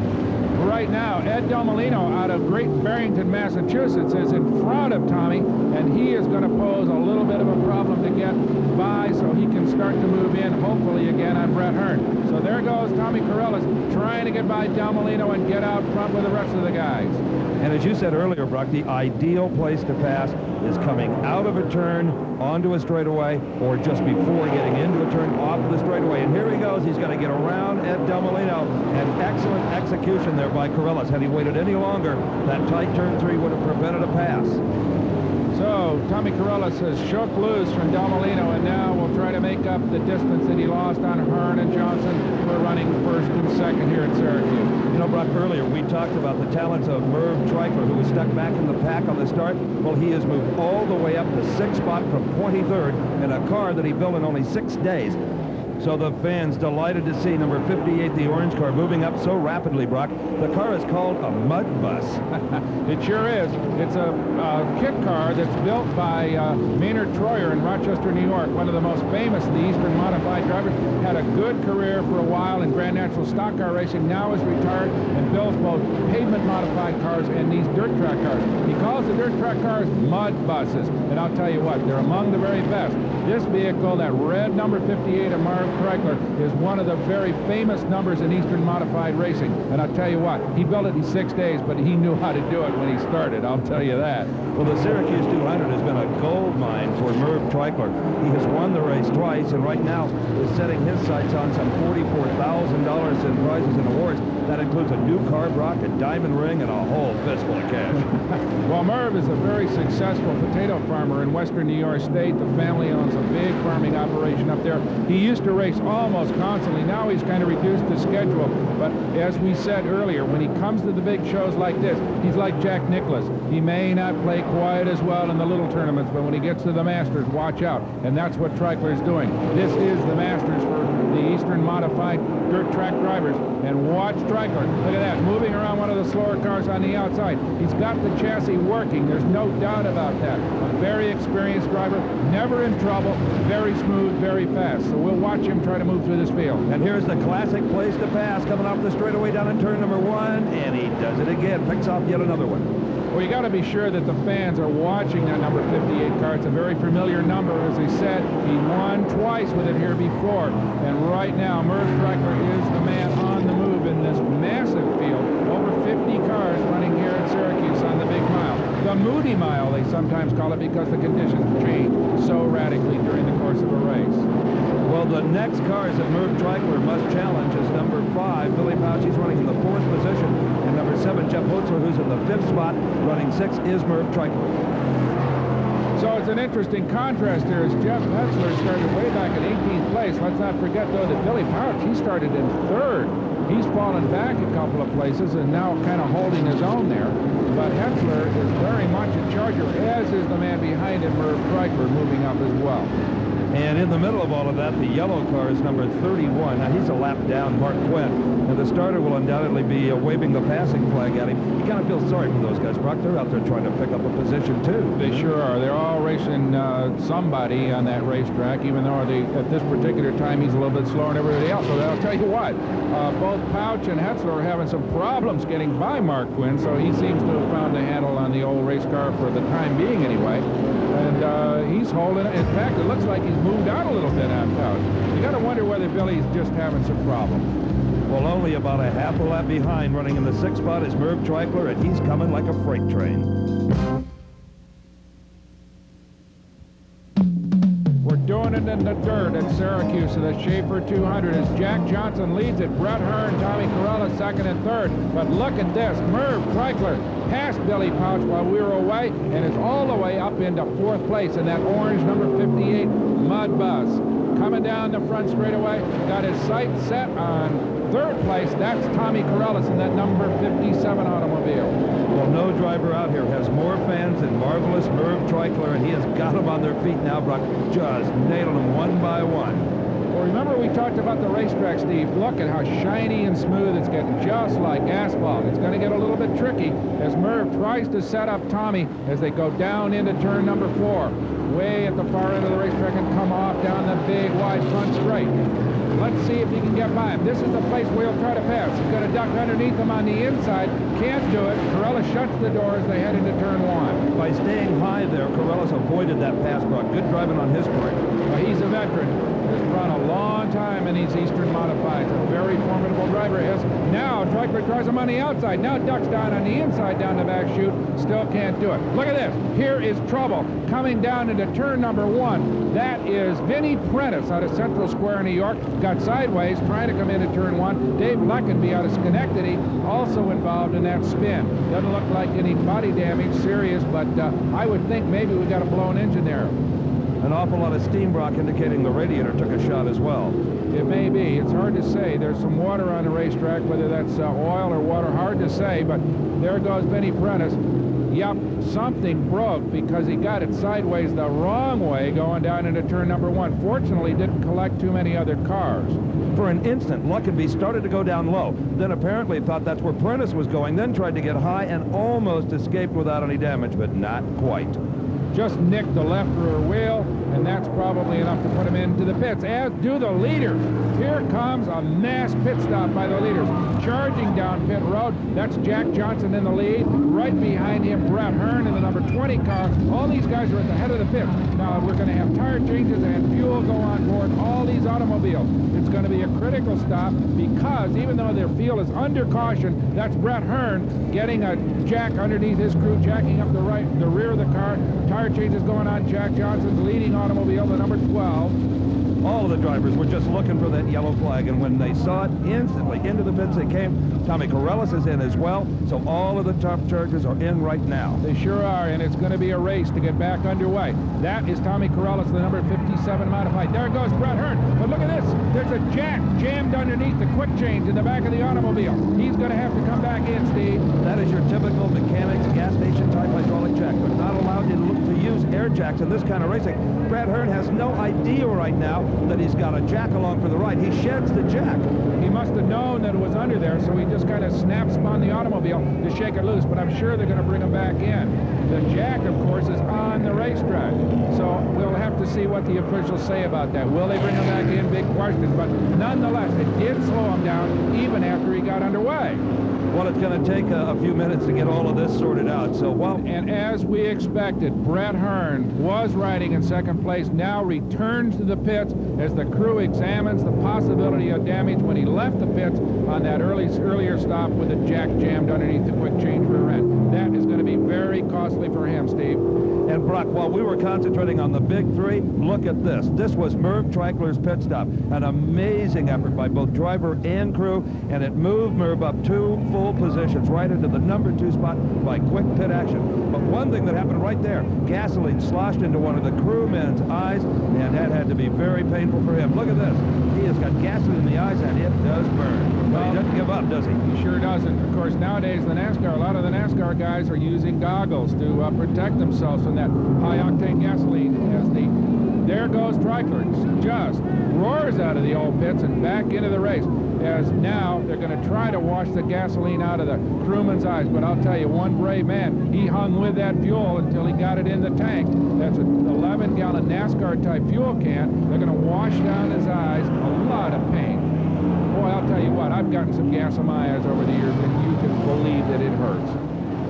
Right now, Ed Del Molino out of Great Barrington, Massachusetts is in front of Tommy, and he is going to pose a little bit of a problem to get by so he can start to move in, hopefully again on Brett Hearn. So there goes Tommy Corrillis trying to get by Del Molino and get out front with the rest of the guys. And as you said earlier, Brock, the ideal place to pass is coming out of a turn onto a straightaway or just before getting into a turn off of the straightaway. And here he goes. He's going to get around Ed Del Molino. And excellent execution there by Corrillis. Had he waited any longer, that tight turn 3 would have prevented a pass. So Tommy Corrillis has shook loose from Del Molino, and now will try to make up the distance that he lost on Hearn and Johnson, who are running 1st and 2nd here at Syracuse. You know, Brock, earlier we talked about the talents of Merv Treichler, who was stuck back in the pack on the start. Well, he has moved all the way up to 6th spot from 23rd in a car that he built in only 6 days. So the fans delighted to see number 58, the orange car, moving up so rapidly, Brock. The car is called a mud bus. It sure is. It's a kit car that's built by Maynard Troyer in Rochester, New York, one of the most famous of the Eastern modified drivers. Had a good career for a while in Grand National stock car racing, now is retired and builds both pavement modified cars and these dirt track cars. He calls the dirt track cars mud buses, and I'll tell you what, they're among the very best. This vehicle, that red number 58 of Merv Treichler, is one of the very famous numbers in Eastern modified racing. And I'll tell you what, he built it in 6 days, but he knew how to do it when he started, I'll tell you that. Well, the Syracuse 200 has been a gold mine for Merv Treichler. He has won the race twice, and right now is setting his sights on some $44,000 in prizes and awards. That includes a new car, Brock, a diamond diamond ring and a whole fistful of cash. Well, Merv is a very successful potato farmer in western New York State. The family owns a big farming operation up there. He used to race almost constantly. Now he's kind of reduced his schedule. But as we said earlier, when he comes to the big shows like this, he's like Jack Nicklaus. He may not play quite as well in the little tournaments, but when he gets to the Masters, watch out. And that's what Treichler is doing. This is the Masters for the Eastern Modified dirt track drivers. And watch Treichler. Look at that, moving around one of the slower cars on the outside. He's got the chassis working. There's no doubt about that. A very experienced driver, never in trouble, very smooth, very fast. So we'll watch him try to move through this field. And here's the classic place to pass, coming off the straightaway down in turn number 1, and he does it again. Picks off yet another one. Well, you got to be sure that the fans are watching that number 58 car. It's a very familiar number. As I said, he won twice with it here before. And right now, Merv Treichler is the man on the move in this massive field. Over 50 cars running here at Syracuse on the big mile. The Moody Mile, they sometimes call it, because the conditions change so radically during the course of a race. Well, the next cars that Merv Treichler must challenge is number 5, Billy Pouch. He's running in the 4th position. And number 7, Jeff Hotzler, who's in the 5th spot. Running 6 is Merv Treichler. So it's an interesting contrast here as Jeff Hotzler started way back in 18th place. Let's not forget, though, that Billy Pouch, he started in 3rd. He's fallen back a couple of places and now kind of holding his own there. But Hotzler is very much a charger, as is the man behind him, Merv Treichler, moving up as well. And in the middle of all of that, the yellow car is number 31. Now, he's a lap down, Mark Quinn. And the starter will undoubtedly be waving the passing flag at him. You kind of feel sorry for those guys, Brock. They're out there trying to pick up a position, too. They sure are. They're all racing somebody on that racetrack, even though at this particular time he's a little bit slower than everybody else. So I'll tell you what, both Pouch and Hotzler are having some problems getting by Mark Quinn, so he seems to have found the handle on the old race car for the time being anyway. And he's holding it. In fact, it looks like he's moved out a little bit on Pouch. You got to wonder whether Billy's just having some problems. Well, only about a half a lap behind, running in the 6th spot, is Merv Treichler, and he's coming like a freight train. We're doing it in the dirt at Syracuse. So the Schaefer 200 as Jack Johnson leads it. Brett Hearn, Tommy Corella 2nd and 3rd. But look at this. Merv Treichler passed Billy Pouch while we were away and is all the way up into 4th place in that orange number 58 Mud Bus. Coming down the front straightaway, got his sights set on 3rd place. That's Tommy Corellis in that number 57 automobile. Well, no driver out here has more fans than marvelous Merv Treichler, and he has got them on their feet now, Brock, just nailing them one by one. Well, remember we talked about the racetrack, Steve. Look at how shiny and smooth it's getting, just like asphalt. It's going to get a little bit tricky as Merv tries to set up Tommy as they go down into turn number 4. Way at the far end of the racetrack and come off down the big, wide front straight. Let's see if he can get by him. This is the place where he'll try to pass. He's going to duck underneath him on the inside. Can't do it. Corella shuts the door as they head into turn 1. By staying high there, Corellis avoided that pass, Brock. Good driving on his part. Well, he's a veteran. Has run a long time in these Eastern Modifieds. A very formidable driver is. Now, Treichler tries him on the outside. Now ducks down on the inside down the back chute. Still can't do it. Look at this. Here is trouble coming down into turn number 1. That is Vinnie Prentice out of Central Square, New York. Got sideways, trying to come into turn 1. Dave Leckenby out of Schenectady, also involved in that spin. Doesn't look like any body damage, serious, but I would think maybe we got a blown engine there. An awful lot of steam, Brock, indicating the radiator took a shot as well. It may be. It's hard to say. There's some water on the racetrack, whether that's oil or water, hard to say, but there goes Vinnie Prentice. Yep, something broke because he got it sideways the wrong way going down into turn number 1. Fortunately, didn't collect too many other cars. For an instant, Leckenby started to go down low, then apparently thought that's where Prentice was going, then tried to get high and almost escaped without any damage, but not quite. Just nicked the left rear wheel, and that's probably enough to put him into the pits, as do the leaders. Here comes a mass pit stop by the leaders. Charging down pit road, that's Jack Johnson in the lead. Right behind him, Brett Hearn in the number 20 car. All these guys are at the head of the pit. Now, we're going to have tire changes and fuel go on board all these automobiles. It's going to be a critical stop because even though their field is under caution, that's Brett Hearn getting a jack underneath his crew, jacking up the rear of the car. Tire changes going on. Jack Johnson's leading automobile, the number 12. All of the drivers were just looking for that yellow flag, and when they saw it, instantly into the pits they came. Tommy Corrales is in as well, so all of the top chargers are in right now. They sure are, and it's going to be a race to get back underway. That is Tommy Corrales, the number 57 modified. There goes Brett Hearn, but look at this. There's a jack jammed underneath the quick change in the back of the automobile. He's going to have to come back in, Steve. That is your typical mechanics gas station type hydraulic jack. They're not allowed to use air jacks in this kind of racing. Brett Hearn has no idea right now that he's got a jack along for the ride. He sheds the jack. He must have known that it was under there, so he just kind of snaps on the automobile to shake it loose, but I'm sure they're going to bring him back in. The jack, of course, is on the racetrack, so we'll have to see what the officials say about that. Will they bring him back in? Big question, but nonetheless, it did slow him down even after he got underway. Well, it's going to take a few minutes to get all of this sorted out. So, well, and as we expected, Brett Hearn was riding in second place, now returns to the pits as the crew examines the possibility of damage when he left the pits on that earlier stop with the jack jammed underneath the quick change rear end. That is going to be very costly for him, Steve. And Brock, while we were concentrating on the big three, look at this. This was Merv Treichler's pit stop. An amazing effort by both driver and crew, and it moved Merv up 2 full positions right into the number 2 spot by quick pit action. But one thing that happened right there, gasoline sloshed into one of the crewmen's eyes, and that had to be very painful for him. Look at this. He has got gasoline in the eyes, and it does burn. But he doesn't give up, does he? He sure doesn't. Of course, nowadays, a lot of the NASCAR guys are using goggles to protect themselves from that high-octane gasoline. There goes Treichler, just roars out of the old pits and back into the race, as now they're going to try to wash the gasoline out of the crewman's eyes. But I'll tell you, one brave man, he hung with that fuel until he got it in the tank. That's an 11-gallon NASCAR-type fuel can. They're going to wash down his eyes. A lot of pain. Boy, I'll tell you what, I've gotten some gas in my eyes over the years, and you can believe that it hurts.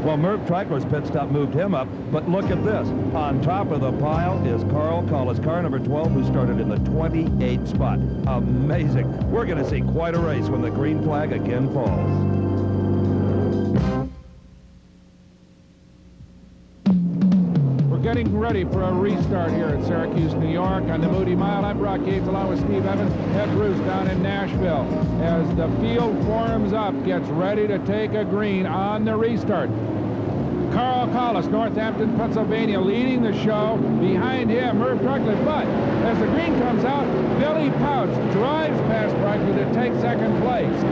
Well, Merv Treichler's pit stop moved him up, but look at this. On top of the pile is Carl Collis, car number 12, who started in the 28th spot. Amazing. We're going to see quite a race when the green flag again falls. Getting ready for a restart here at Syracuse, New York on the Moody Mile. I'm Brock Yates along with Steve Evans, Ed Bruce down in Nashville. As the field forms up, gets ready to take a green on the restart. Carl Collis, Northampton, Pennsylvania, leading the show. Behind him, Merv Treichler. But as the green comes out, Billy Pouch drives past Treichler to take second place.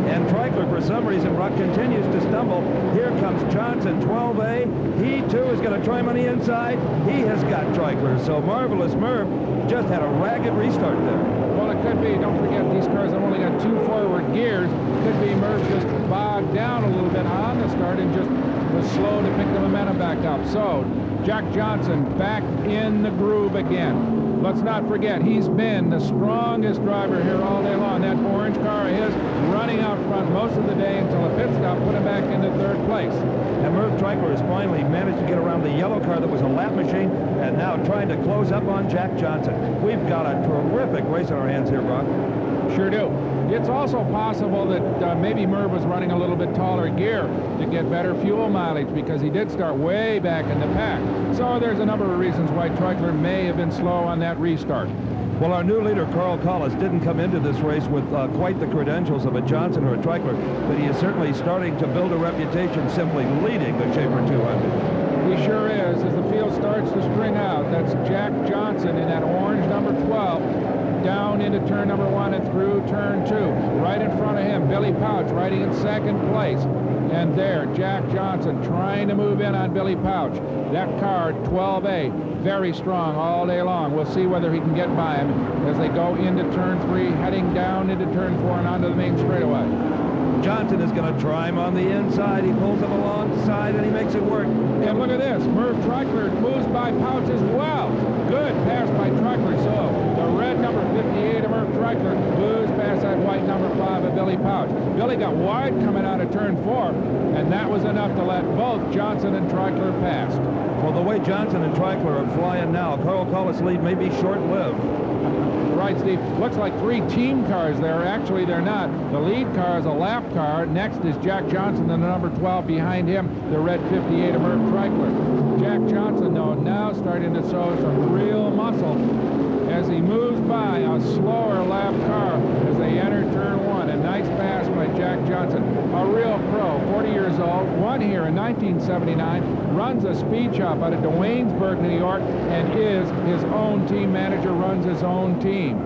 And Treichler, for some reason, Brock, continues to stumble. Here comes Johnson, 12A. He, too, is going to try him on the inside. He has got Treichler. So Marvelous Merv just had a ragged restart there. Well, it could be. Don't forget, these cars have only got 2 forward gears. Could be Merv just bogged down a little bit on the start and just was slow to pick the momentum back up. So Jack Johnson back in the groove again. Let's not forget, he's been the strongest driver here all day long. That orange car of his running out front most of the day until a pit stop put him back into 3rd place. And Merv Treichler has finally managed to get around the yellow car that was a lap machine and now trying to close up on Jack Johnson. We've got a terrific race on our hands here, Brock. Sure do. It's also possible that maybe Merv was running a little bit taller gear to get better fuel mileage because he did start way back in the pack. So there's a number of reasons why Treichler may have been slow on that restart. Well, our new leader, Carl Collis, didn't come into this race with quite the credentials of a Johnson or a Treichler, but he is certainly starting to build a reputation simply leading the Schaefer 200. He sure is. As the field starts to string out, that's Jack Johnson in that orange number 12. Down into turn number 1 and through turn 2. Right in front of him, Billy Pouch riding in 2nd place. And there, Jack Johnson trying to move in on Billy Pouch. That car, 12A, very strong all day long. We'll see whether he can get by him as they go into turn 3, heading down into turn 4 and onto the main straightaway. Johnson is going to try him on the inside. He pulls him alongside, and he makes it work. And look at this. Merv Treichler moves by Pouch as well. Good pass by Treichler. So the red number 58 of Merv Treichler moves past that white number 5 of Billy Pouch. Billy got wide coming out of turn 4, and that was enough to let both Johnson and Treichler pass. Well, the way Johnson and Treichler are flying now, Carl Collis' lead may be short-lived. right, Steve. Looks like 3 team cars there. Actually, they're not. The lead car is a lap car. Next is Jack Johnson, and the number 12 behind him, the red 58 of Merv Treichler. Jack Johnson, though, now starting to show some real muscle as he moves by a slower lap car as they enter turn 1. A nice pass by Jack Johnson, a real pro, 40 years old, won here in 1979, runs a speed shop out of Waynesburg, New York, and is his own team manager, runs his own team.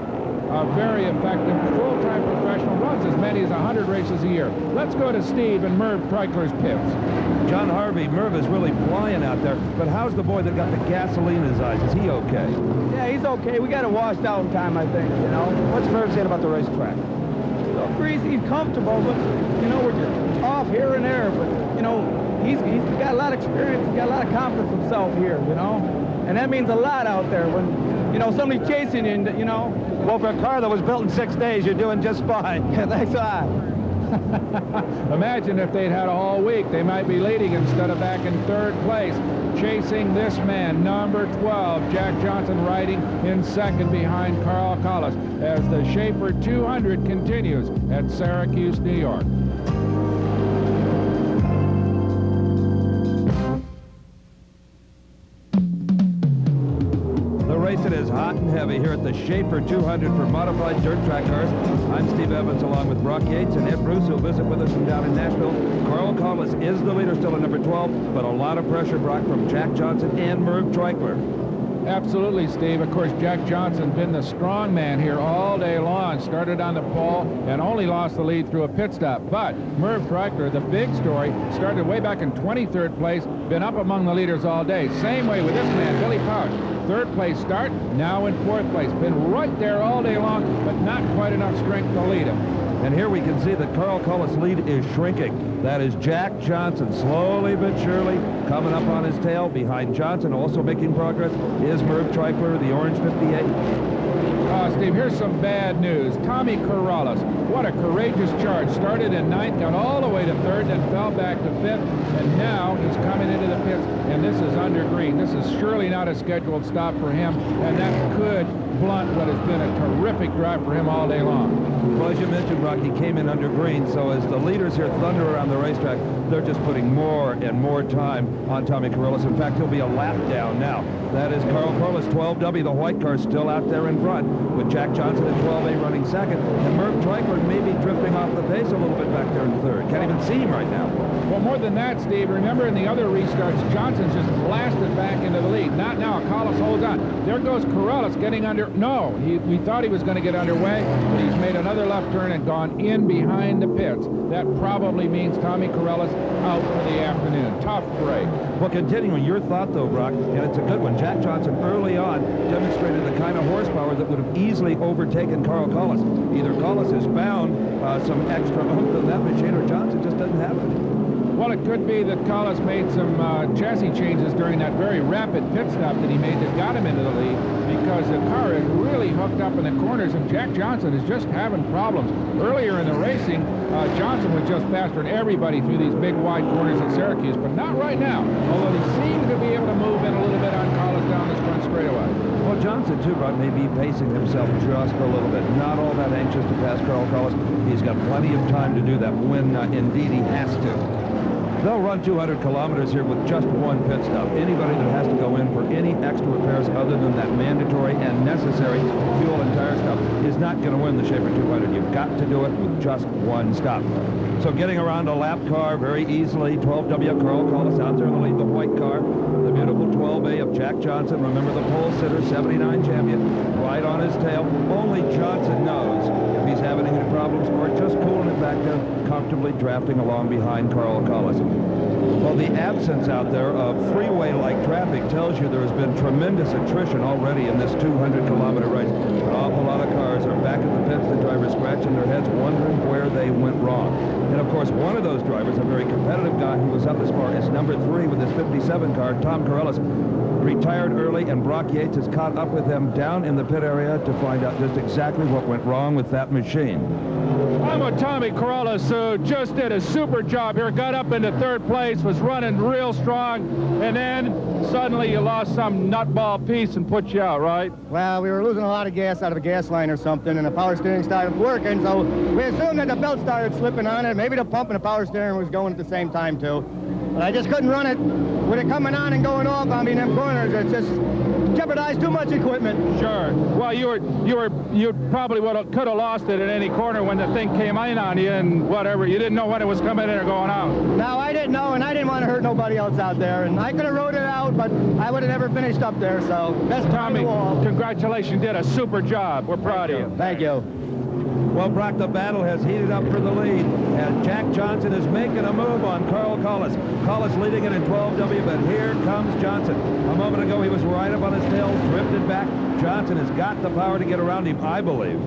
A very effective, full-time professional, runs as many as 100 races a year. Let's go to Steve and Merv Treichler's pits. John Harvey, Merv is really flying out there, but how's the boy that got the gasoline in his eyes? Is he okay? Yeah, he's okay. We got it washed out in time, I think, you know. What's Merv saying about the racetrack? So greasy, comfortable, but, you know, we're just off here and there, but, you know, he's got a lot of experience, he's got a lot of confidence himself here, you know. And that means a lot out there when, you know, somebody's chasing you, you know. Well, for a car that was built in 6 days, you're doing just fine. Yeah, thanks a lot. Imagine if they'd had a whole week. They might be leading instead of back in 3rd place, chasing this man, number 12, Jack Johnson, riding in 2nd behind Carl Collis as the Schaefer 200 continues at Syracuse, New York. It is hot and heavy here at the Schaefer 200 for modified dirt track cars. I'm Steve Evans along with Brock Yates and Ed Bruce, who'll visit with us from down in Nashville. Carl Collis is the leader still at number 12, but a lot of pressure, Brock, from Jack Johnson and Merv Treichler. Absolutely, Steve. Of course, Jack Johnson been the strong man here all day long. Started on the pole and only lost the lead through a pit stop. But Merv Treichler, the big story, started way back in 23rd place, been up among the leaders all day. Same way with this man, Billy Pauch. 3rd place start, now in 4th place. Been right there all day long, but not quite enough strength to lead him. And here we can see that Carl Collis' lead is shrinking. That is Jack Johnson, slowly but surely coming up on his tail. Behind Johnson, also making progress, is Merv Treichler, the orange 58. Steve, here's some bad news. Tommy Corrales, what a courageous charge. Started in 9th, got all the way to 3rd, then fell back to 5th, and now he's coming into the pits, and this is under green. This is surely not a scheduled stop for him, and that could blunt what has been a terrific drive for him all day long. Well, as you mentioned, Brock, he came in under green, so as the leaders here thunder around the racetrack, they're just putting more and more time on Tommy Corrales. In fact, he'll be a lap down now. That is Carl Corrales, 12W, the white car, still out there in front, with Jack Johnson at 12A running 2nd, and Merv Treichler may be drifting off the pace a little bit back there in 3rd. Can't even see him right now. Well, more than that, Steve, remember in the other restarts, Johnson's just blasted back into the lead. Not now. Collis holds on. There goes Corrales getting under. No, we thought he was going to get underway, but he's made another left turn and gone in behind the pits. That probably means Tommy Corrales out for the afternoon. Tough break. Well, continuing your thought, though, Brock, and it's a good one. Jack Johnson early on demonstrated the kind of horsepower that would have easily overtaken Carl Collis. Either Collis has found some extra oomph in that machine, or Johnson just doesn't have it. Well, it could be that Collis made some chassis changes during that very rapid pit stop that he made that got him into the lead, because the car is really hooked up in the corners, and Jack Johnson is just having problems. Earlier in the racing, Johnson was just faster than everybody through these big wide corners at Syracuse, but not right now, although he seems to be able to move in a little bit on Collis down this front straightaway. Well, Johnson, too, Brock, may be pacing himself just a little bit. Not all that anxious to pass Carl Collis. He's got plenty of time to do that when indeed he has to. They'll run 200 kilometers here with just one pit stop. Anybody that has to go in for any extra repairs other than that mandatory and necessary fuel and tire stuff is not going to win the Schaefer 200. You've got to do it with just one stop. So getting around a lap car very easily, 12W Carl Collis out there in the lead, the white car, the beautiful 12A of Jack Johnson. Remember the pole sitter, 79 champion, right on his tail. Only Johnson knows if he's having any problems or just cooling it back there, comfortably drafting along behind Carl Collis. Well, the absence out there of freeway-like traffic tells you there has been tremendous attrition already in this 200-kilometer race. An awful lot of cars are back in the pits, the drivers scratching their heads, wondering where they went wrong. And, of course, one of those drivers, a very competitive guy who was up as far as number 3 with his 57 car, Tom Corrales, retired early, and Brock Yates has caught up with him down in the pit area to find out just exactly what went wrong with that machine. I'm with Tommy Corrales, who just did a super job here, got up into third place, was running real strong, and then suddenly you lost some nutball piece and put you out, right? Well, we were losing a lot of gas out of a gas line or something, and the power steering started working, so we assumed that the belt started slipping on it. Maybe the pump and the power steering was going at the same time, too. But I just couldn't run it with it coming on and going off on me in them corners. It just jeopardized too much equipment. Sure. Well, you probably could have lost it at any corner when the thing came in on you and whatever. You didn't know when it was coming in or going out. No, I didn't know, and I didn't want to hurt nobody else out there. And I could have rode it out, but I would have never finished up there. So best Tommy, congratulations. You did a super job. We're proud of you. Thank you. Well, Brock, the battle has heated up for the lead, and Jack Johnson is making a move on Carl Collis. Collis leading it in 12W, but here comes Johnson. A moment ago, he was right up on his tail, drifted back. Johnson has got the power to get around him, I believe.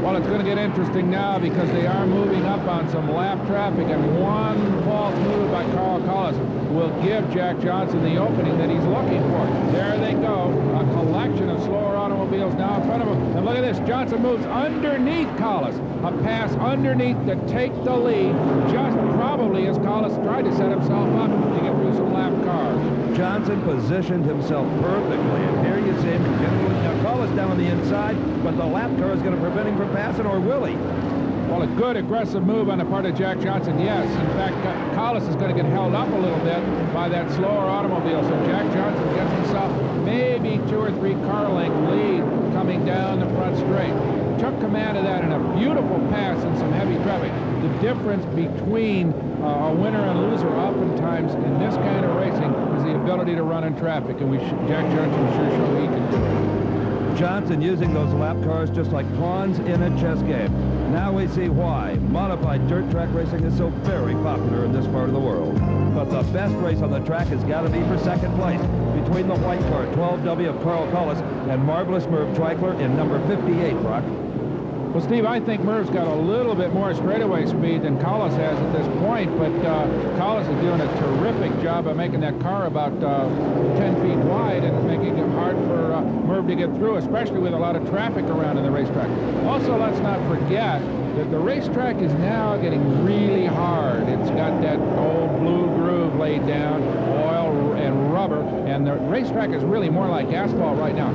Well, it's going to get interesting now because they are moving up on some lap traffic, and one false move by Carl Collis will give Jack Johnson the opening that he's looking for. There they go, a collection of slower automobiles now in front of him. And look at this, Johnson moves underneath Collis. A pass underneath to take the lead, just probably as Collis tried to set himself up to get through some lap cars. Johnson positioned himself perfectly, and here you see him continuing. Now, Collis down on the inside, but the lap car is going to prevent him from passing, or will he? Well, a good aggressive move on the part of Jack Johnson, yes. In fact, Collis is going to get held up a little bit by that slower automobile, so Jack Johnson gets himself maybe 2 or 3 car length lead coming down the front straight. Took command of that in a beautiful pass in some heavy traffic. The difference between a winner and loser oftentimes in this kind of racing is the ability to run in traffic, and Jack Johnson sure showed he can do it. Johnson using those lap cars just like pawns in a chess game. Now we see why modified dirt track racing is so very popular in this part of the world. But the best race on the track has got to be for second place between the white car 12W of Carl Collis and Marvelous Merv Treichler in number 58, Brock. Well, Steve, I think Merv's got a little bit more straightaway speed than Collis has at this point, but Collis is doing a terrific job of making that car about 10 feet wide and making it hard for Merv to get through, especially with a lot of traffic around in the racetrack. Also, let's not forget that the racetrack is now getting really hard. It's got that old blue groove laid down, oil and rubber, and the racetrack is really more like asphalt right now.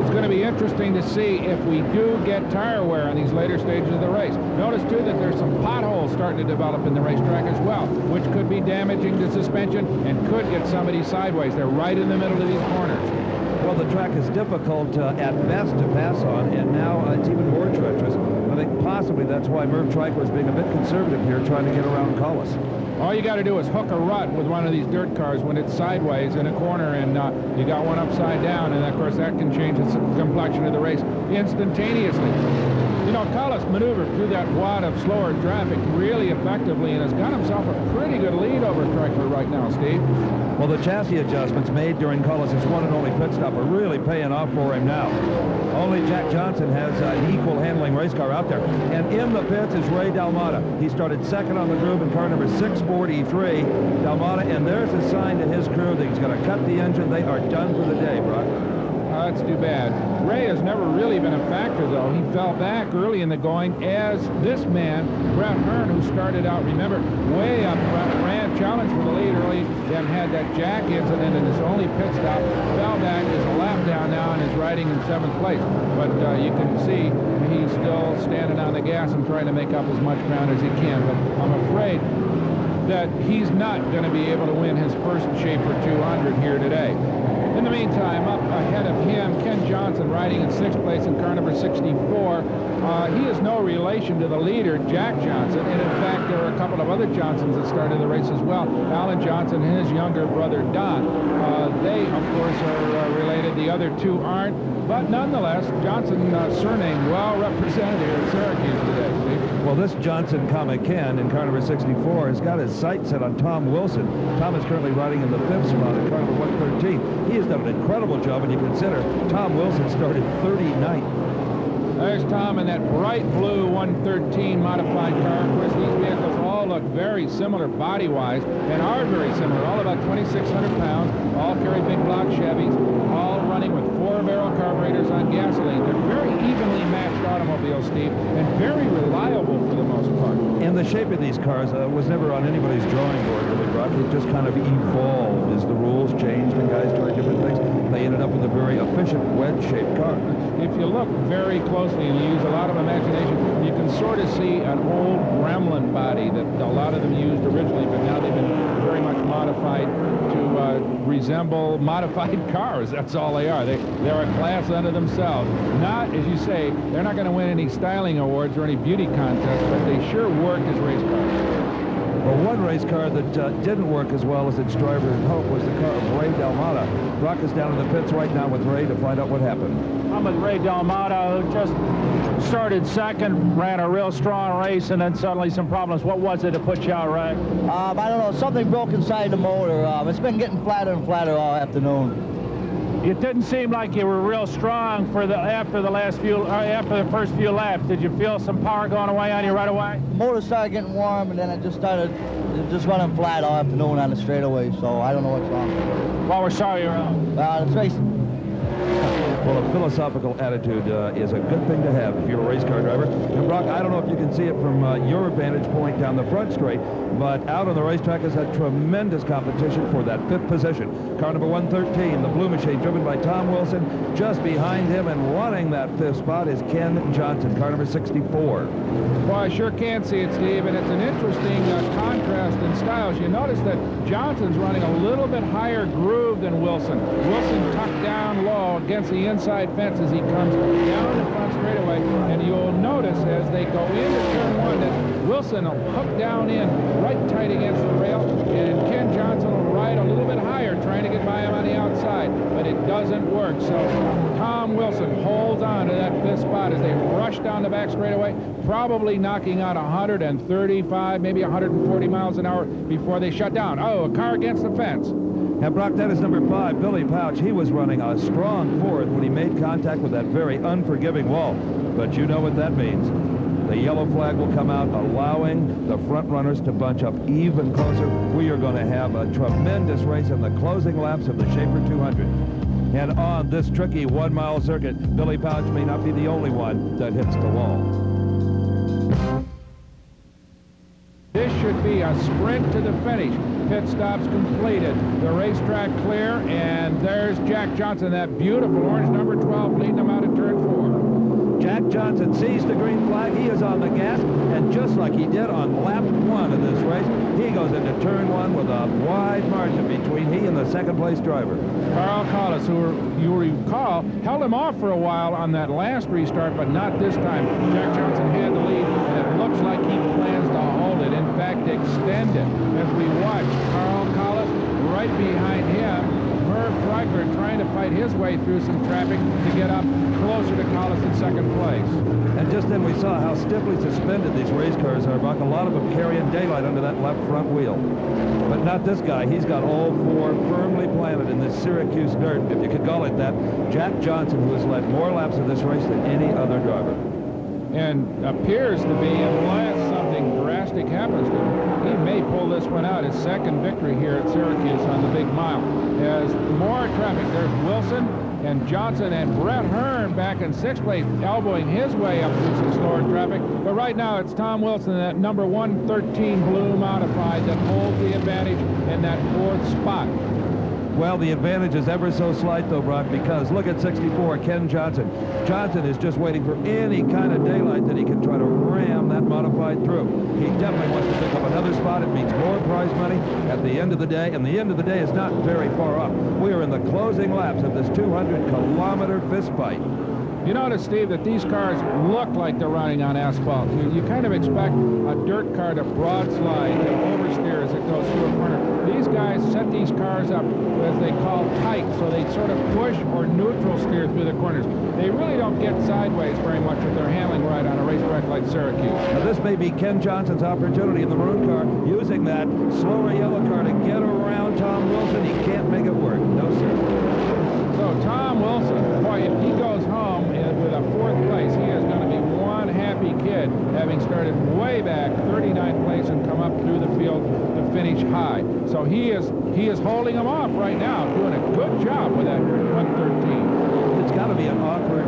It's going to be interesting to see if we do get tire wear on these later stages of the race. Notice, too, that there's some potholes starting to develop in the racetrack as well, which could be damaging to suspension and could get somebody sideways. They're right in the middle of these corners. Well, the track is difficult at best to pass on, and now it's even more treacherous. I think possibly that's why Merv Treichler is being a bit conservative here, trying to get around Collis. All you got to do is hook a rut with one of these dirt cars when it's sideways in a corner, and you got one upside down, and of course that can change the complexion of the race instantaneously. You know, Collis maneuvered through that wad of slower traffic really effectively and has got himself a pretty good lead over Treichler right now, Steve. Well, the chassis adjustments made during Collis's one and only pit stop are really paying off for him now. Only Jack Johnson has an equal handling race car out there. And in the pits is Ray Dalmata. He started second on the group in car number 643. Dalmata, and there's a sign to his crew that he's going to cut the engine. They are done for the day, Brock. That's too bad. Ray has never really been a factor, though. He fell back early in the going as this man, Brett Hearn, who started out, remember, way up front, ran, challenged for the lead early, then had that jack incident in his only pit stop, fell back, is a lap down now, and is riding in 7th place. But you can see he's still standing on the gas and trying to make up as much ground as he can. But I'm afraid that he's not going to be able to win his first Schaefer 200 here today. In the meantime, up ahead of him, Ken Johnson riding in 6th place in car number 64. He is no relation to the leader, Jack Johnson, and in fact, there are a couple of other Johnsons that started the race as well. Alan Johnson and his younger brother, Don. They, of course, are related. The other two aren't. But nonetheless, Johnson surname well represented here at Syracuse today, Steve. Well, this Johnson, Ken, in car number 64, has got his sights set on Tom Wilson. Tom is currently riding in the 5th spot in car number 113. He has done an incredible job, and you consider Tom Wilson started 39th. There's Tom in that bright blue 113 modified car. Of course, these vehicles all look very similar body-wise and are very similar. All about 2,600 pounds, all carry big block Chevys, all running with 4-barrel carburetors on gasoline. They're very evenly matched automobiles, Steve, and very reliable for the most part. And the shape of these cars was never on anybody's drawing board, really, Brock. It just kind of evolved as the rules changed and guys tried different things. They ended up with a very efficient wedge-shaped car. If you look very closely and you use a lot of imagination, you can sort of see an old Gremlin body that a lot of them used originally, but now they've been very much modified to resemble modified cars. That's all they are. They're a class unto themselves. Not, as you say, they're not going to win any styling awards or any beauty contests, but they sure work as race cars. Well, one race car that didn't work as well as its driver had hoped was the car of Ray Dalmata. Brock is down in the pits right now with Ray to find out what happened. I'm with Ray Dalmata, who just started second, ran a real strong race, and then suddenly some problems. What was it that put you out, Ray? I don't know. Something broke inside the motor. It's been getting flatter and flatter all afternoon. It didn't seem like you were real strong for after the first few laps. Did you feel some power going away on you right away? The motor started getting warm, and then it just running flat all afternoon on the straightaway. So I don't know what's wrong. Well, we're sorry you're out. It's racing. Well, a philosophical attitude is a good thing to have if you're a race car driver. And Brock, I don't know if you can see it from your vantage point down the front straight, but out on the racetrack is a tremendous competition for that 5th position. Car number 113, the Blue Machine, driven by Tom Wilson. Just behind him and running that 5th spot is Ken Johnson, car number 64. Well, I sure can see it, Steve, and it's an interesting contrast in styles. You notice that Johnson's running a little bit higher groove than Wilson. Wilson tucked down low against the inside fence as he comes down the front straightaway, and you'll notice as they go into turn 1 that Wilson will hook down in right tight against the rail, and Ken Johnson will ride a little bit higher trying to get by him on the outside, but it doesn't work. So Tom Wilson holds on to that 5th spot as they rush down the back straightaway, probably knocking out 135, maybe 140 miles an hour before they shut down. Oh, a car against the fence. And Brock, that is number 5, Billy Pouch. He was running a strong 4th when he made contact with that very unforgiving wall. But you know what that means. The yellow flag will come out, allowing the front runners to bunch up even closer. We are going to have a tremendous race in the closing laps of the Schaefer 200. And on this tricky 1-mile circuit, Billy Pouch may not be the only one that hits the wall. This should be a sprint to the finish. Pit stops completed. The racetrack clear, and there's Jack Johnson, that beautiful orange number 12, leading them out of turn 4. Jack Johnson sees the green flag. He is on the gas, and just like he did on lap 1 of this race, he goes into turn 1 with a wide margin between he and the second-place driver. Carl Collis, who you recall, held him off for a while on that last restart, but not this time. Jack Johnson had the lead, and it looks like he plans to hold it. In fact, extend it. As we watch Carl Collis right behind him, Merv Reichert trying to fight his way through some traffic to get up closer to Collis in second place. And just then we saw how stiffly suspended these race cars are, Buck. A lot of them carrying daylight under that left front wheel. But not this guy. He's got all 4 firmly planted in this Syracuse dirt, if you could call it that. Jack Johnson, who has led more laps of this race than any other driver. And appears to be, unless something drastic happens to him, he may pull this one out. His second victory here at Syracuse on the big mile. As more traffic, there's Wilson and Johnson and Brett Hearn back in 6th place, elbowing his way up through some slower traffic. But right now it's Tom Wilson, that number 113 Blue Modified, that holds the advantage in that 4th spot. Well, the advantage is ever so slight, though, Brock, because look at 64, Ken Johnson. Johnson is just waiting for any kind of daylight that he can try to ram that modified through. He definitely wants to pick up another spot. It means more prize money at the end of the day, and the end of the day is not very far off. We are in the closing laps of this 200-kilometer fistfight. You notice, Steve, that these cars look like they're running on asphalt. You kind of expect a dirt car to broadslide, to oversteer as it goes through a corner. These guys set these cars up, as they call tight, so they sort of push or neutral steer through the corners. They really don't get sideways very much with their handling right on a racetrack like Syracuse. Now, this may be Ken Johnson's opportunity in the maroon car, using that slower yellow car to get around Tom Wilson. He can't make it work. No, sir. So Tom Wilson, boy, if he goes home with a 4th place, he is going to be one happy kid, having started way back, 39th place, and come up through the field to finish high. So he is holding him off right now, doing a good job with that 113. It's got to be an awkward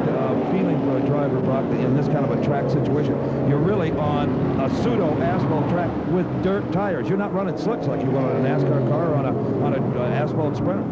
feeling for a driver, Brock, in this kind of a track situation. You're really on a pseudo-asphalt track with dirt tires. You're not running slicks like you run on a NASCAR car or on an asphalt Sprinter.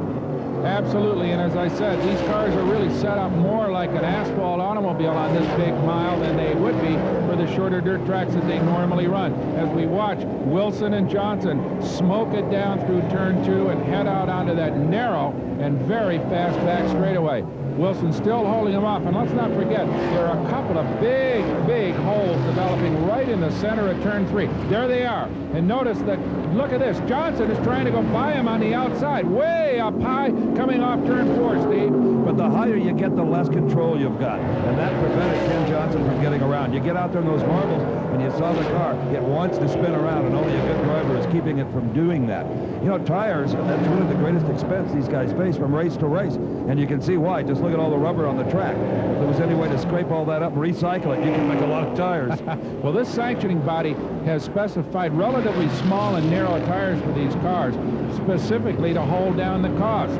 Absolutely, and as I said, these cars are really set up more like an asphalt automobile on this big mile than they would be for the shorter dirt tracks that they normally run. As we watch Wilson and Johnson smoke it down through turn 2 and head out onto that narrow and very fast back straightaway. Wilson still holding him off, and let's not forget, there are a couple of big holes developing right in the center of turn 3. There they are, and notice that, look at this, Johnson is trying to go by him on the outside, way up high, coming off turn 4, Steve. But the higher you get, the less control you've got, and that prevented Ken Johnson from getting around. You get out there in those marbles, and you saw the car, it wants to spin around, and only a good driver is keeping it from doing that. You know, tires, that's really the greatest expense these guys face from race to race, and you can see why. Just look at all the rubber on the track. If there was any way to scrape all that up and recycle it, you can make a lot of tires. Well, this sanctioning body has specified relatively small and narrow tires for these cars, specifically to hold down the cost.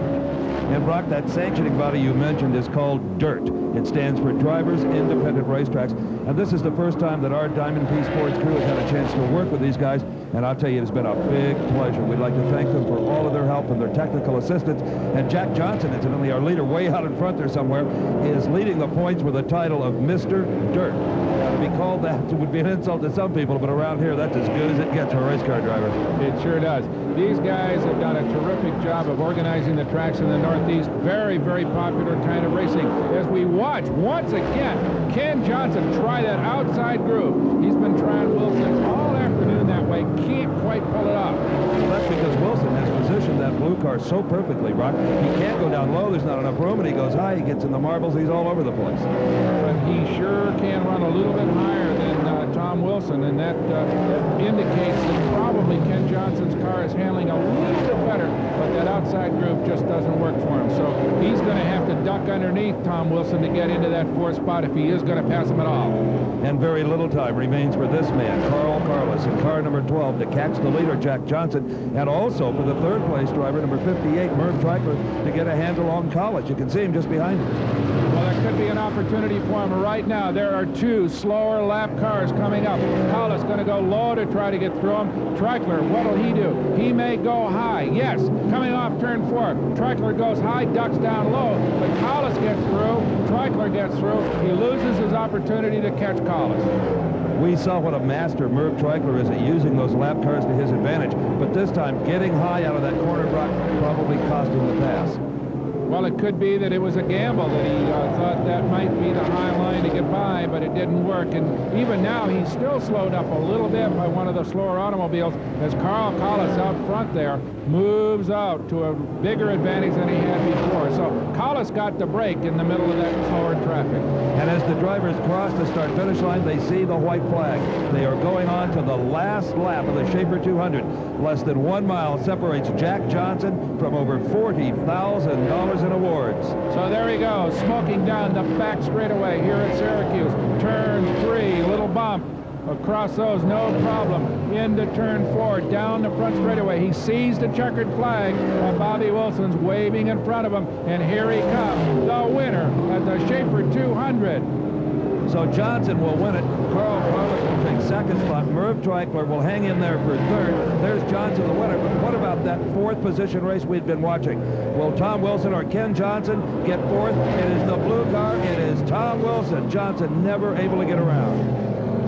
And Brock, that sanctioning body you mentioned is called DIRT. It stands for Drivers Independent Racetracks. And this is the first time that our Diamond P Sports crew has had a chance to work with these guys. And I'll tell you, it's been a big pleasure. We'd like to thank them for all of their help and their technical assistance. And Jack Johnson, incidentally, our leader way out in front there somewhere, is leading the points with the title of Mr. Dirt. Now, to be called that would be an insult to some people, but around here, that's as good as it gets for a race car driver. It sure does. These guys have done a terrific job of organizing the tracks in the Northeast. Very popular kind of racing. As we watch, once again, Ken Johnson try that outside groove. He's been trying Wilson all afternoon that way. Can't quite pull it off. Well, that's because Wilson has positioned that blue car so perfectly, Brock. He can't go down low. There's not enough room, and he goes high. He gets in the marbles. He's all over the place. But he sure can run a little bit higher than Tom Wilson, and that indicates that probably Ken Johnson's car is handling a little bit better, but that outside groove just doesn't work for him. So he's going to have to duck underneath Tom Wilson to get into that 4th spot if he is going to pass him at all. And very little time remains for this man, Carl Carlos, in car number 12 to catch the leader, Jack Johnson, and also for the 3rd place driver, number 58, Merv Treichler, to get a handle on College. You can see him just behind him. Well, there could be an opportunity for him right now. There are 2 slower lap cars coming up. Collins going to go low to try to get through him. Treichler, what'll he do? He may go high. Yes, coming off turn 4. Treichler goes high, ducks down low, but Collins gets through. Treichler gets through. He loses his opportunity to catch Collins. We saw what a master Merv Treichler is at using those lap cars to his advantage, but this time getting high out of that corner, Brock, probably cost him the pass. Well, it could be that it was a gamble, that he thought that might be the high line to get by, but it didn't work. And even now, he's still slowed up a little bit by one of the slower automobiles as Carl Collis out front there moves out to a bigger advantage than he had before. So Collis got the break in the middle of that slower traffic. And as the drivers cross the start-finish line, they see the white flag. They are going on to the last lap of the Schaefer 200. Less than 1 mile separates Jack Johnson from over $40,000 in awards. So there he goes, smoking down the back straightaway here at Syracuse. Turn 3, little bump. Across those, no problem. Into turn 4, down the front straightaway. He sees the checkered flag, and Bobby Wilson's waving in front of him. And here he comes, the winner at the Schaefer 200. So Johnson will win it. Carl Carlos will take 2nd spot. Merv Treichler will hang in there for 3rd. There's Johnson, the winner. But what about that 4th position race we've been watching? Will Tom Wilson or Ken Johnson get 4th? It is the blue car. It is Tom Wilson. Johnson never able to get around.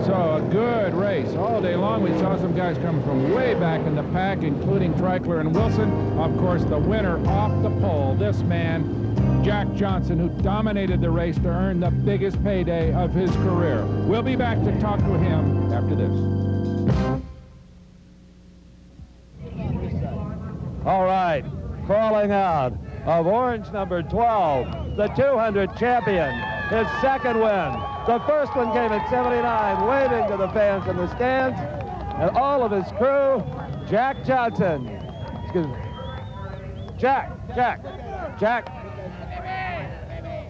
So a good race all day long. We saw some guys coming from way back in the pack, including Treichler and Wilson. Of course, the winner off the pole, this man, Jack Johnson, who dominated the race to earn the biggest payday of his career. We'll be back to talk to him after this. All right, crawling out of orange number 12, the 200 champion, his 2nd win. The first one came at 79, waving to the fans in the stands, and all of his crew. Jack Johnson. Excuse me. Jack.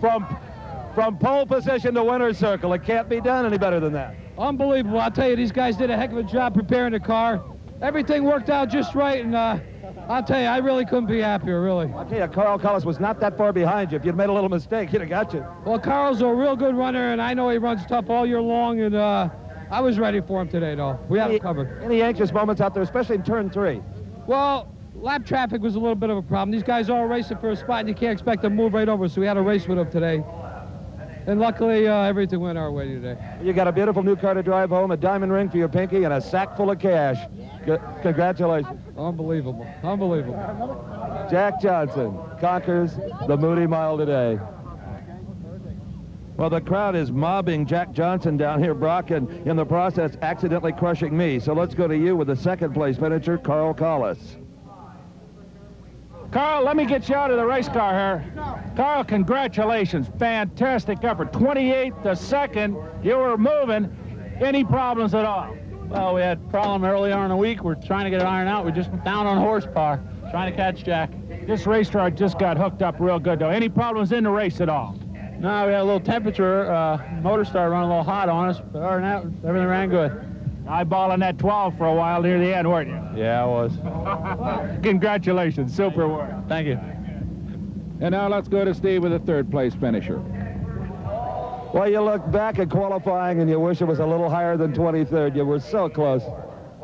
From pole position to winner's circle. It can't be done any better than that. Unbelievable. I'll tell you, these guys did a heck of a job preparing the car. Everything worked out just right, and I'll tell you, I really couldn't be happier, really. I'll tell you, Carl Collis was not that far behind you. If you'd made a little mistake, he'd have got you. Well, Carl's a real good runner, and I know he runs tough all year long, and I was ready for him today, though. We have it covered. Any anxious moments out there, especially in turn 3? Well, lap traffic was a little bit of a problem. These guys are all racing for a spot, and you can't expect them to move right over, so we had a race with them today. And luckily, everything went our way today. You got a beautiful new car to drive home, a diamond ring for your pinky, and a sack full of cash. Congratulations. Unbelievable. Unbelievable. Jack Johnson conquers the Moody Mile today. Well, the crowd is mobbing Jack Johnson down here, Brock, and in the process, accidentally crushing me. So let's go to you with the second place finisher, Carl Collis. Carl, let me get you out of the race car here. Carl, congratulations. Fantastic effort. 28th to second. You were moving. Any problems at all? Well, we had a problem early on in the week. We're trying to get it ironed out. We're just down on horsepower, trying to catch Jack. This race car just got hooked up real good, though. Any problems in the race at all? No, we had a little temperature. Motor started running a little hot on us, but other than that, everything ran good. Eyeballing that 12 for a while near the end, weren't you? Yeah, I was. Congratulations. Super work. Thank you. And now let's go to Steve with the third place finisher. Well, you look back at qualifying and you wish it was a little higher than 23rd. You were so close.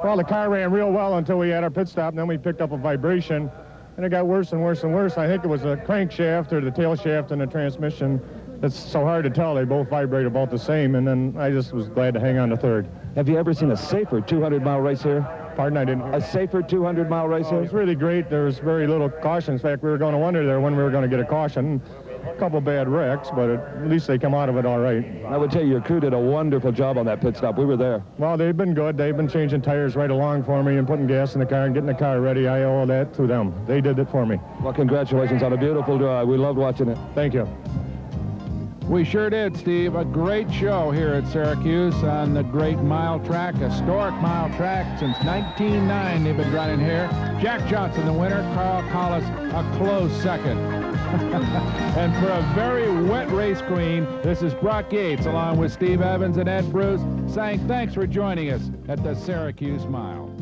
Well, the car ran real well until we had our pit stop, and then we picked up a vibration, and it got worse and worse and worse. I think it was a crankshaft or the tail shaft and the transmission. It's so hard to tell. They both vibrate about the same, and then I just was glad to hang on to third. Have you ever seen a safer 200-mile race here? Pardon, I didn't hear. A safer 200-mile race here? It was really great. There was very little caution. In fact, we were going to wonder there when we were going to get a caution. A couple bad wrecks, but at least they come out of it all right. I would tell you, your crew did a wonderful job on that pit stop. We were there. Well, they've been good. They've been changing tires right along for me and putting gas in the car and getting the car ready. I owe all that to them. They did it for me. Well, congratulations on a beautiful drive. We loved watching it. Thank you. We sure did, Steve. A great show here at Syracuse on the great mile track, historic mile track. Since 1909 they've been running here. Jack Johnson, the winner. Carl Collis, a close second. And for a very wet race queen, this is Brock Yates, along with Steve Evans and Ed Bruce, saying thanks for joining us at the Syracuse Mile.